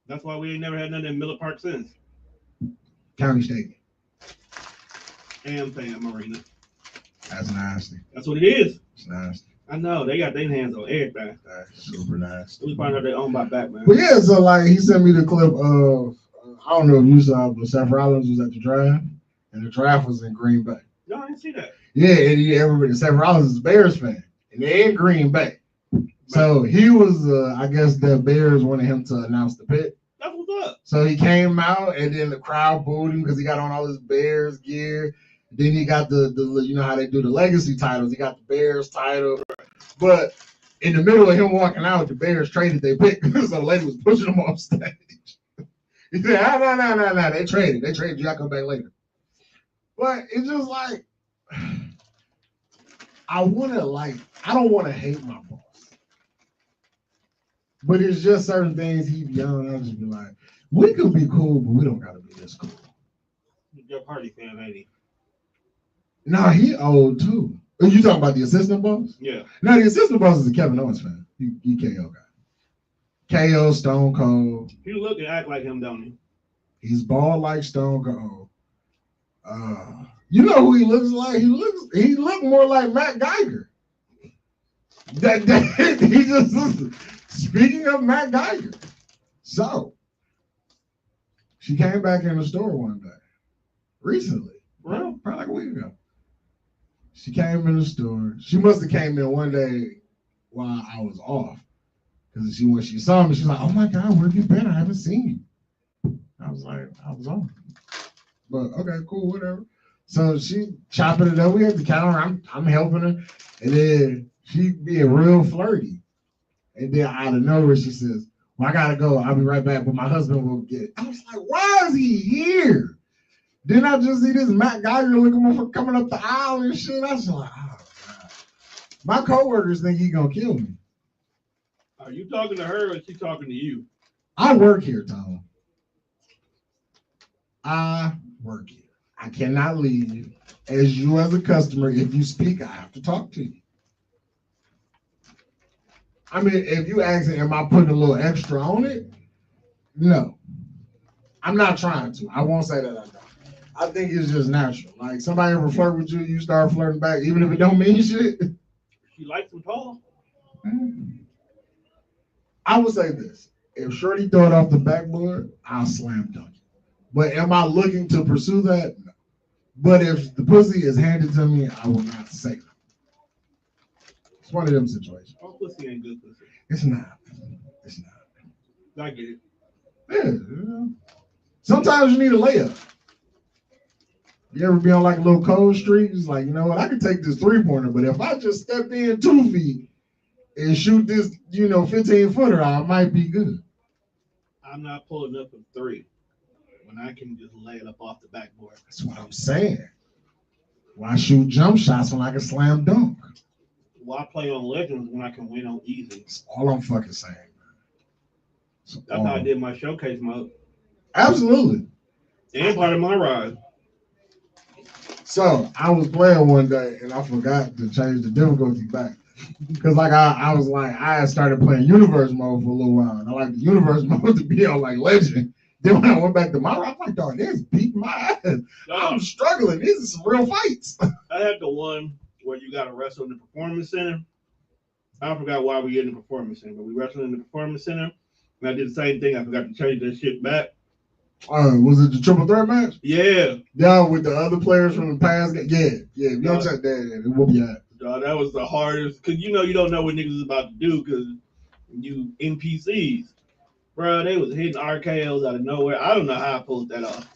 That's why we ain't never had nothing in Miller Park since. County Stadium. AmFam Arena. That's nasty. That's what it is. It's nasty. I know. They got their hands on everything. That's super nasty. We find out they owned by Batman. But yeah, so like he sent me the clip of, I don't know if you saw, but Seth Rollins was at the draft, and the draft was in Green Bay. No, I didn't see that. Yeah, and everybody, Seth Rollins is a Bears fan, and they're in Green Bay. So he was, I guess the Bears wanted him to announce the pick. That's what's up. So he came out, and then the crowd booed him because he got on all his Bears gear. Then he got the you know how they do the legacy titles. He got the Bears title. But in the middle of him walking out, the Bears traded their pick. So the lady was pushing him off stage. He said, no. They traded. You got to come back later. But it's just like, I don't want to hate my boss. But it's just certain things he be on. I'll just be like, we could be cool, but we don't got to be this cool. You're a party fan, ain't he? No, he old too. Are you talking about the assistant boss? Yeah. No, the assistant boss is a Kevin Owens fan. He KO guy. KO, Stone Cold. He look and act like him, don't he? He's bald like Stone Cold. You know who he looks like? He look more like Matt Geiger. He just speaking of Matt Geiger. So she came back in the store one day recently. Well, probably like a week ago. She came in the store. She must have came in one day while I was off. Because when she saw me, she's like, oh my God, where have you been? I haven't seen you. I was like, I was on. But okay, cool, whatever. So she chopping it up. We at the counter. I'm helping her. And then she being real flirty. And then out of nowhere, she says, well, I gotta go. I'll be right back, but my husband will get it. I was like, why is he here? Then I just see this Matt Geiger looking for coming up the aisle and shit. I was like, oh God. My coworkers think he gonna kill me. Are you talking to her or is she talking to you? I work here, Tom. I work here. I cannot leave. As you as a customer, if you speak, I have to talk to you. I mean, if you ask, am I putting a little extra on it? No. I'm not trying to. I won't say that I don't. I think it's just natural. Like somebody ever flirt with you, you start flirting back, even if it don't mean shit. She likes them tall. I would say this. If Shorty throw it off the backboard, I'll slam dunk it. But am I looking to pursue that? No. But if the pussy is handed to me, I will not say that. It's one of them situations. All pussy ain't good pussy. It's not. It's not. I get it. Yeah. Sometimes you need a layup. You ever be on like a little cold streak? It's like, you know what? I can take this 3-pointer, but if I just step in 2 feet and shoot this, 15-footer, I might be good. I'm not pulling up from 3 when I can just lay it up off the backboard. That's what I'm saying. Why shoot jump shots when I can slam dunk? Why play on Legends when I can win on Easy? That's all I'm fucking saying. That's how I did my showcase mode. Absolutely. And part of my ride. So I was playing one day and I forgot to change the difficulty back. Because like I was like, I had started playing universe mode for a little while. And I like the universe mode to be on like legend. Then when I went back to my ride, I'm like, dog, this beat my ass. I'm struggling. These are some real fights. I had the one where you got to wrestle in the performance center. I forgot why we in the performance center, but we wrestled in the performance center. And I did the same thing. I forgot to change that shit back. Was it the triple threat match? Yeah. Yeah, with the other players from the past. Yeah. You know what I'm saying? It will be at. That was the hardest, because you don't know what niggas is about to do because you NPCs. Bro, they was hitting RKOs out of nowhere. I don't know how I pulled that off.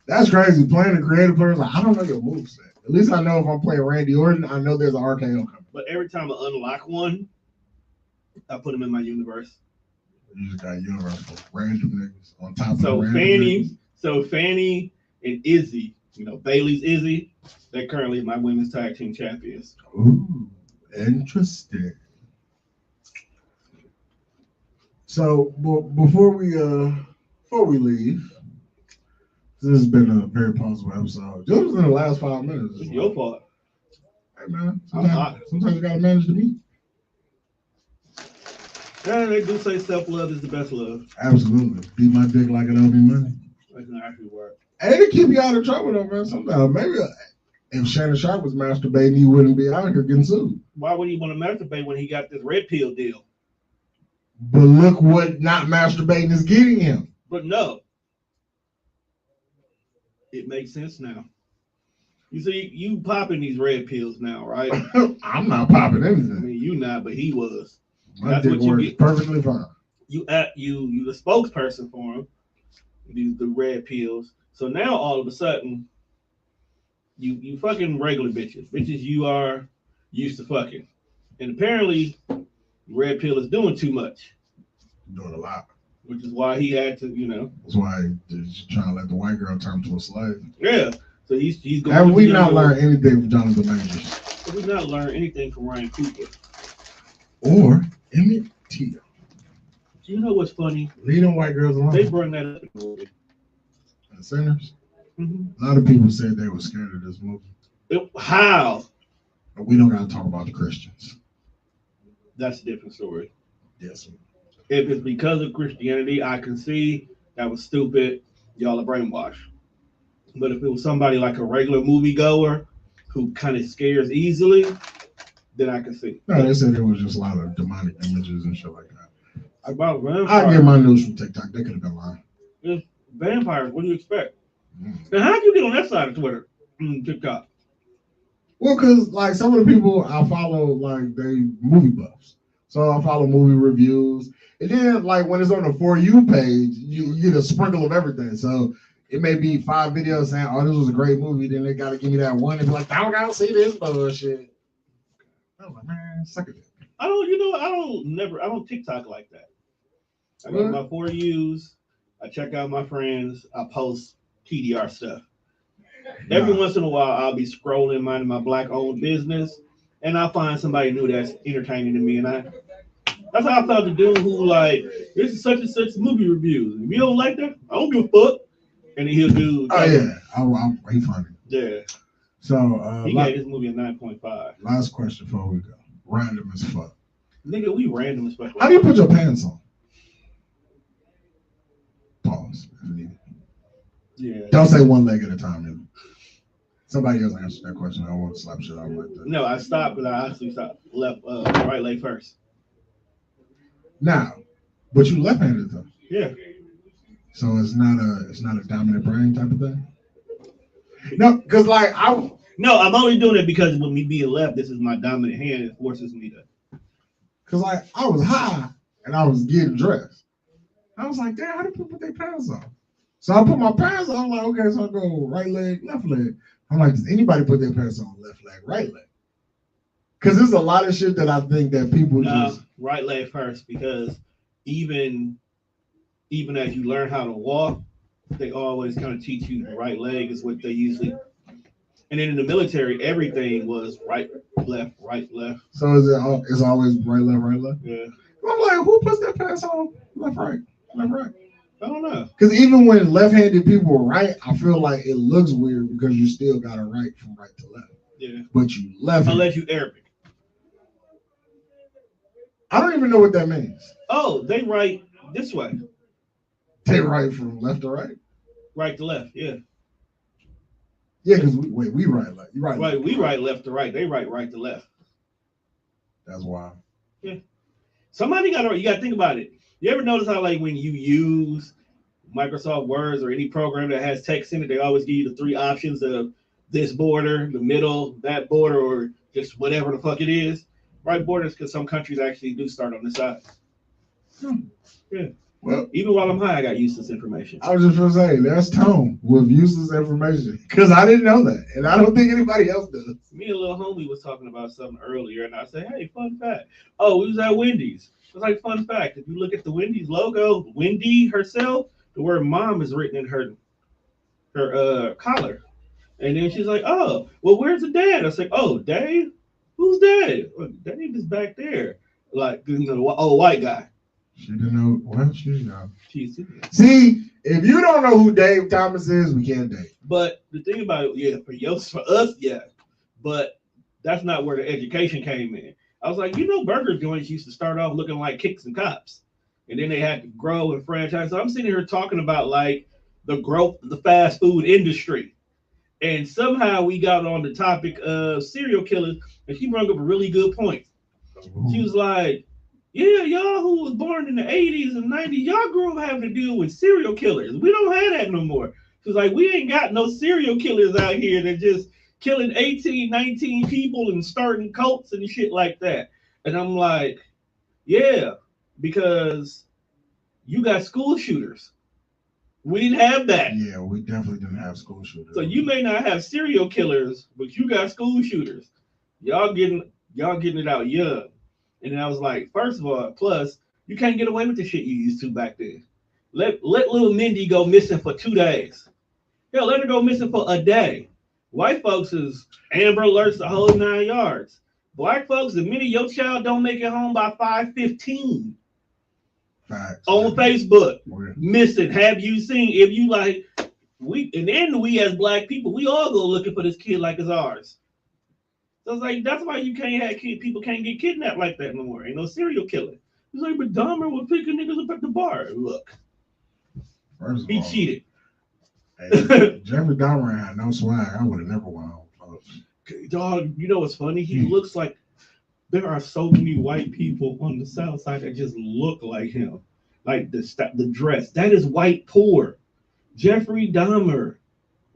That's crazy. Playing the creative players, like, I don't know your moveset. At least I know if I'm playing Randy Orton, I know there's an RKO coming. But every time I unlock one, I put them in my universe. You just got universe for random niggas on top of Fanny. So Fanny and Izzy, Bailey's Izzy, they're currently my women's tag team champions. Ooh, interesting. So before we leave, this has been a very positive episode. Just in the last 5 minutes. It's your fault. Hey man, sometimes you gotta manage the meat. Yeah, they do say self-love is the best love. Absolutely. Beat my dick like it don't be money. That's not actually work. Hey, to keep you out of trouble though, man. Sometimes maybe if Shannon Sharp was masturbating, he wouldn't be out here getting sued. Why would he want to masturbate when he got this red pill deal? But look what not masturbating is getting him. But no. It makes sense now. You see, you popping these red pills now, right? I'm not popping anything. I mean, you not, but he was. My dick works perfectly fine. You the spokesperson for him. The red pills. So now all of a sudden, you fucking regular bitches. Bitches you are used to fucking. And apparently, red pill is doing too much. Doing a lot. Which is why he had to, That's why he's trying to let the white girl turn to a slave. Yeah. So he's going. Have we not learned anything from Jonathan Majors? We've not learned anything from Ryan Cooper. Or Emmett Till. You know what's funny? Leading white girls alone. They bring that up in the movie. The Sinners? Mm-hmm. A lot of people said they were scared of this movie. How? But we don't got to talk about the Christians. That's a different story. Yes. If it's because of Christianity, I can see that was stupid. Y'all are brainwashed. But if it was somebody like a regular moviegoer who kind of scares easily, then I can see. No, they said it was just a lot of demonic images and shit like that. About vampires. I get my news from TikTok. They could have been lying. It's vampires. What do you expect? Now, how did you get on that side of Twitter? TikTok. Well, because like some of the people I follow, like they movie buffs. So I follow movie reviews. And then like when it's on the For You page, you get a sprinkle of everything. So it may be 5 videos saying, oh, this was a great movie. Then they got to give me that one and be like, I don't got to see this bullshit. I was like, man, suck it. I don't TikTok like that. I go to my For Yous. I check out my friends. I post TDR stuff. Every once in a while, I'll be scrolling, minding my black-owned business, and I'll find somebody new that's entertaining to me. And that's how I felt the dude who like, this is such and such movie reviews. If you don't like that, I don't give a fuck. And then he'll do. Oh yeah, he funny. Yeah. So he gave this movie a 9.5. Last question before we go. Random as fuck. Nigga, we random as fuck. How do you put your pants on? Pause. Yeah. Don't say one leg at a time, either. Somebody else answered that question. I don't want to slap shit out like that. No, I stopped, but I actually stopped left right leg first. Now, but you left-handed though. Yeah. So it's not a dominant brain type of thing. No, because like No, I'm only doing it because when me being left, this is my dominant hand. It forces me to. Cause like I was high and I was getting dressed. I was like, damn, how do people put their pants on? So I put my pants on. I'm like, okay, so I go right leg, left leg. I'm like, does anybody put their pants on left leg, right leg? Because there's a lot of shit that I think that people just right leg first, because even as you learn how to walk, they always kind of teach you the right leg is what they usually. And then in the military, everything was right, left, right, left. So it's always right, left, right, left. Yeah. I'm like, who puts their pants on left, right, left, right? I don't know. Because even when left-handed people write, I feel like it looks weird because you still got to write from right to left. Yeah. But you left. Unless you Arabic. I don't even know what that means. Oh, they write this way. They write from left to right? Right to left, yeah. Yeah, because we write left. You write right, left. We write left to right. They write right to left. That's wild. Yeah. Somebody you gotta think about it. You ever notice how like when you use Microsoft Words or any program that has text in it, they always give you the three options of this border, the middle, that border, or just whatever the fuck it is. Right borders, because some countries actually do start on the side. Yeah. Well, even while I'm high, I got useless information. I was just gonna say, there's Tone with useless information because I didn't know that, and I don't think anybody else does. Me and a little homie was talking about something earlier, and I said, "Hey, fun fact. Oh, we was at Wendy's. It was like fun fact. If you look at the Wendy's logo, Wendy herself, the word "mom" is written in her collar. And then she's like, "Oh, well, where's the dad?" I said, "Oh, Dave? Who's Dave? Well, Dave is back there, like old white guy." She didn't know. Well, she know. See, if you don't know who Dave Thomas is, we can't date. But the thing about it, yeah, for us, yeah. But that's not where the education came in. I was like, burger joints used to start off looking like Kicks and Cops, and then they had to grow and franchise. So I'm sitting here talking about like the growth of the fast food industry. And somehow we got on the topic of serial killers, and she brought up a really good point. She was like, "Yeah, y'all who was born in the 80s and 90s, y'all grew up having to deal with serial killers. We don't have that no more." She was like, "We ain't got no serial killers out here that just killing 18, 19 people and starting cults and shit like that." And I'm like, yeah, because you got school shooters. We didn't have that. Yeah, we definitely didn't have school shooters. So you may not have serial killers, but you got school shooters. Y'all getting it out young. And then I was like, first of all, plus you can't get away with the shit you used to back then. Let little Mindy go missing for 2 days. Hell, let her go missing for a day. White folks is Amber Alerts the whole 9 yards. Black folks, the minute your child don't make it home by 5:15. Facts. On Facebook, missing. Have you seen? If you like, we as black people, we all go looking for this kid like it's ours. So it's like that's why you can't have people can't get kidnapped like that no more. Ain't no serial killer. He's like, but Dahmer was picking niggas up at the bar. Look, he cheated. Hey, Jeffrey Dahmer had no swag. I would have never won. Dog, you know what's funny? He looks like. There are so many white people on the South Side that just look like him. Like the dress. That is white poor. Jeffrey Dahmer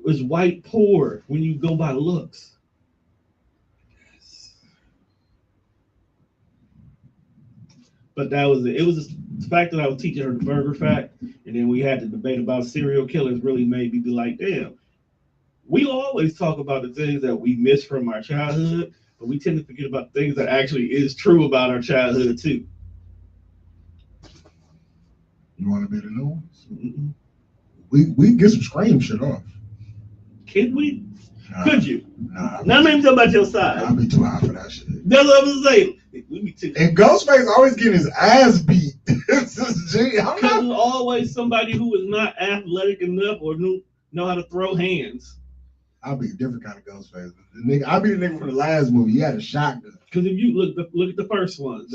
is white poor when you go by looks. Yes. But that was it. It was the fact that I was teaching her the burger fact, and then we had the debate about serial killers really made me be like, damn. We always talk about the things that we miss from our childhood, but we tend to forget about things that actually is true about our childhood too. You want to be the new ones? Mm-hmm. We get some Scream shit off. Can we? Could you? Nah. Now let me talk about your side. I'll be too high for that shit. That's what I'm saying. We be too. And Ghostface always getting his ass beat. Because there's always somebody who is not athletic enough or know how to throw hands. I'll be a different kind of Ghostface. I'll be the nigga from the last movie. He had a shotgun. Because if you look at the first one,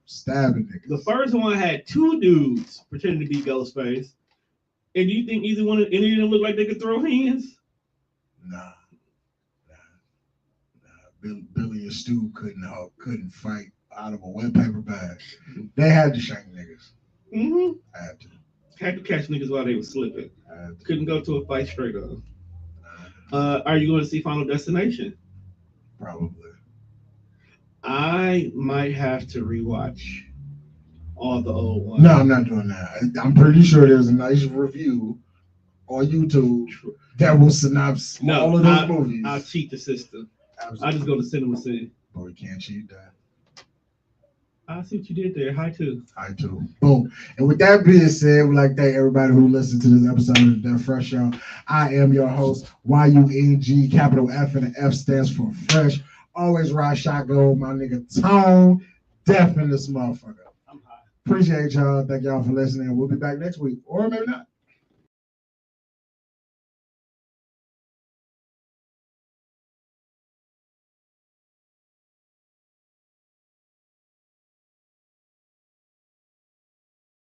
stabbing niggas. The first one had 2 dudes pretending to be Ghostface. And do you think any of them look like they could throw hands? Nah. Billy and Stu couldn't fight out of a wet paper bag. They had to shank niggas. Mm-hmm. Had to catch niggas while they were slipping. Couldn't go to a fight straight on. Are you going to see Final Destination? Probably. I might have to rewatch all the old ones. No, I'm not doing that. I'm pretty sure there's a nice review on YouTube that will synopsis all of those movies. I'll cheat the system. Absolutely. I'll just go to Cinema City. But we can't cheat that. I see what you did there. Hi, too. Hi, too. Boom. And with that being said, we'd like to thank everybody who listened to this episode of the Deaf Fresh Show. I am your host, YUNG, capital F, and the F stands for Fresh. Always ride shotgun, my nigga Tone. Deaf in this motherfucker. I'm high. Appreciate y'all. Thank y'all for listening. We'll be back next week. Or maybe not.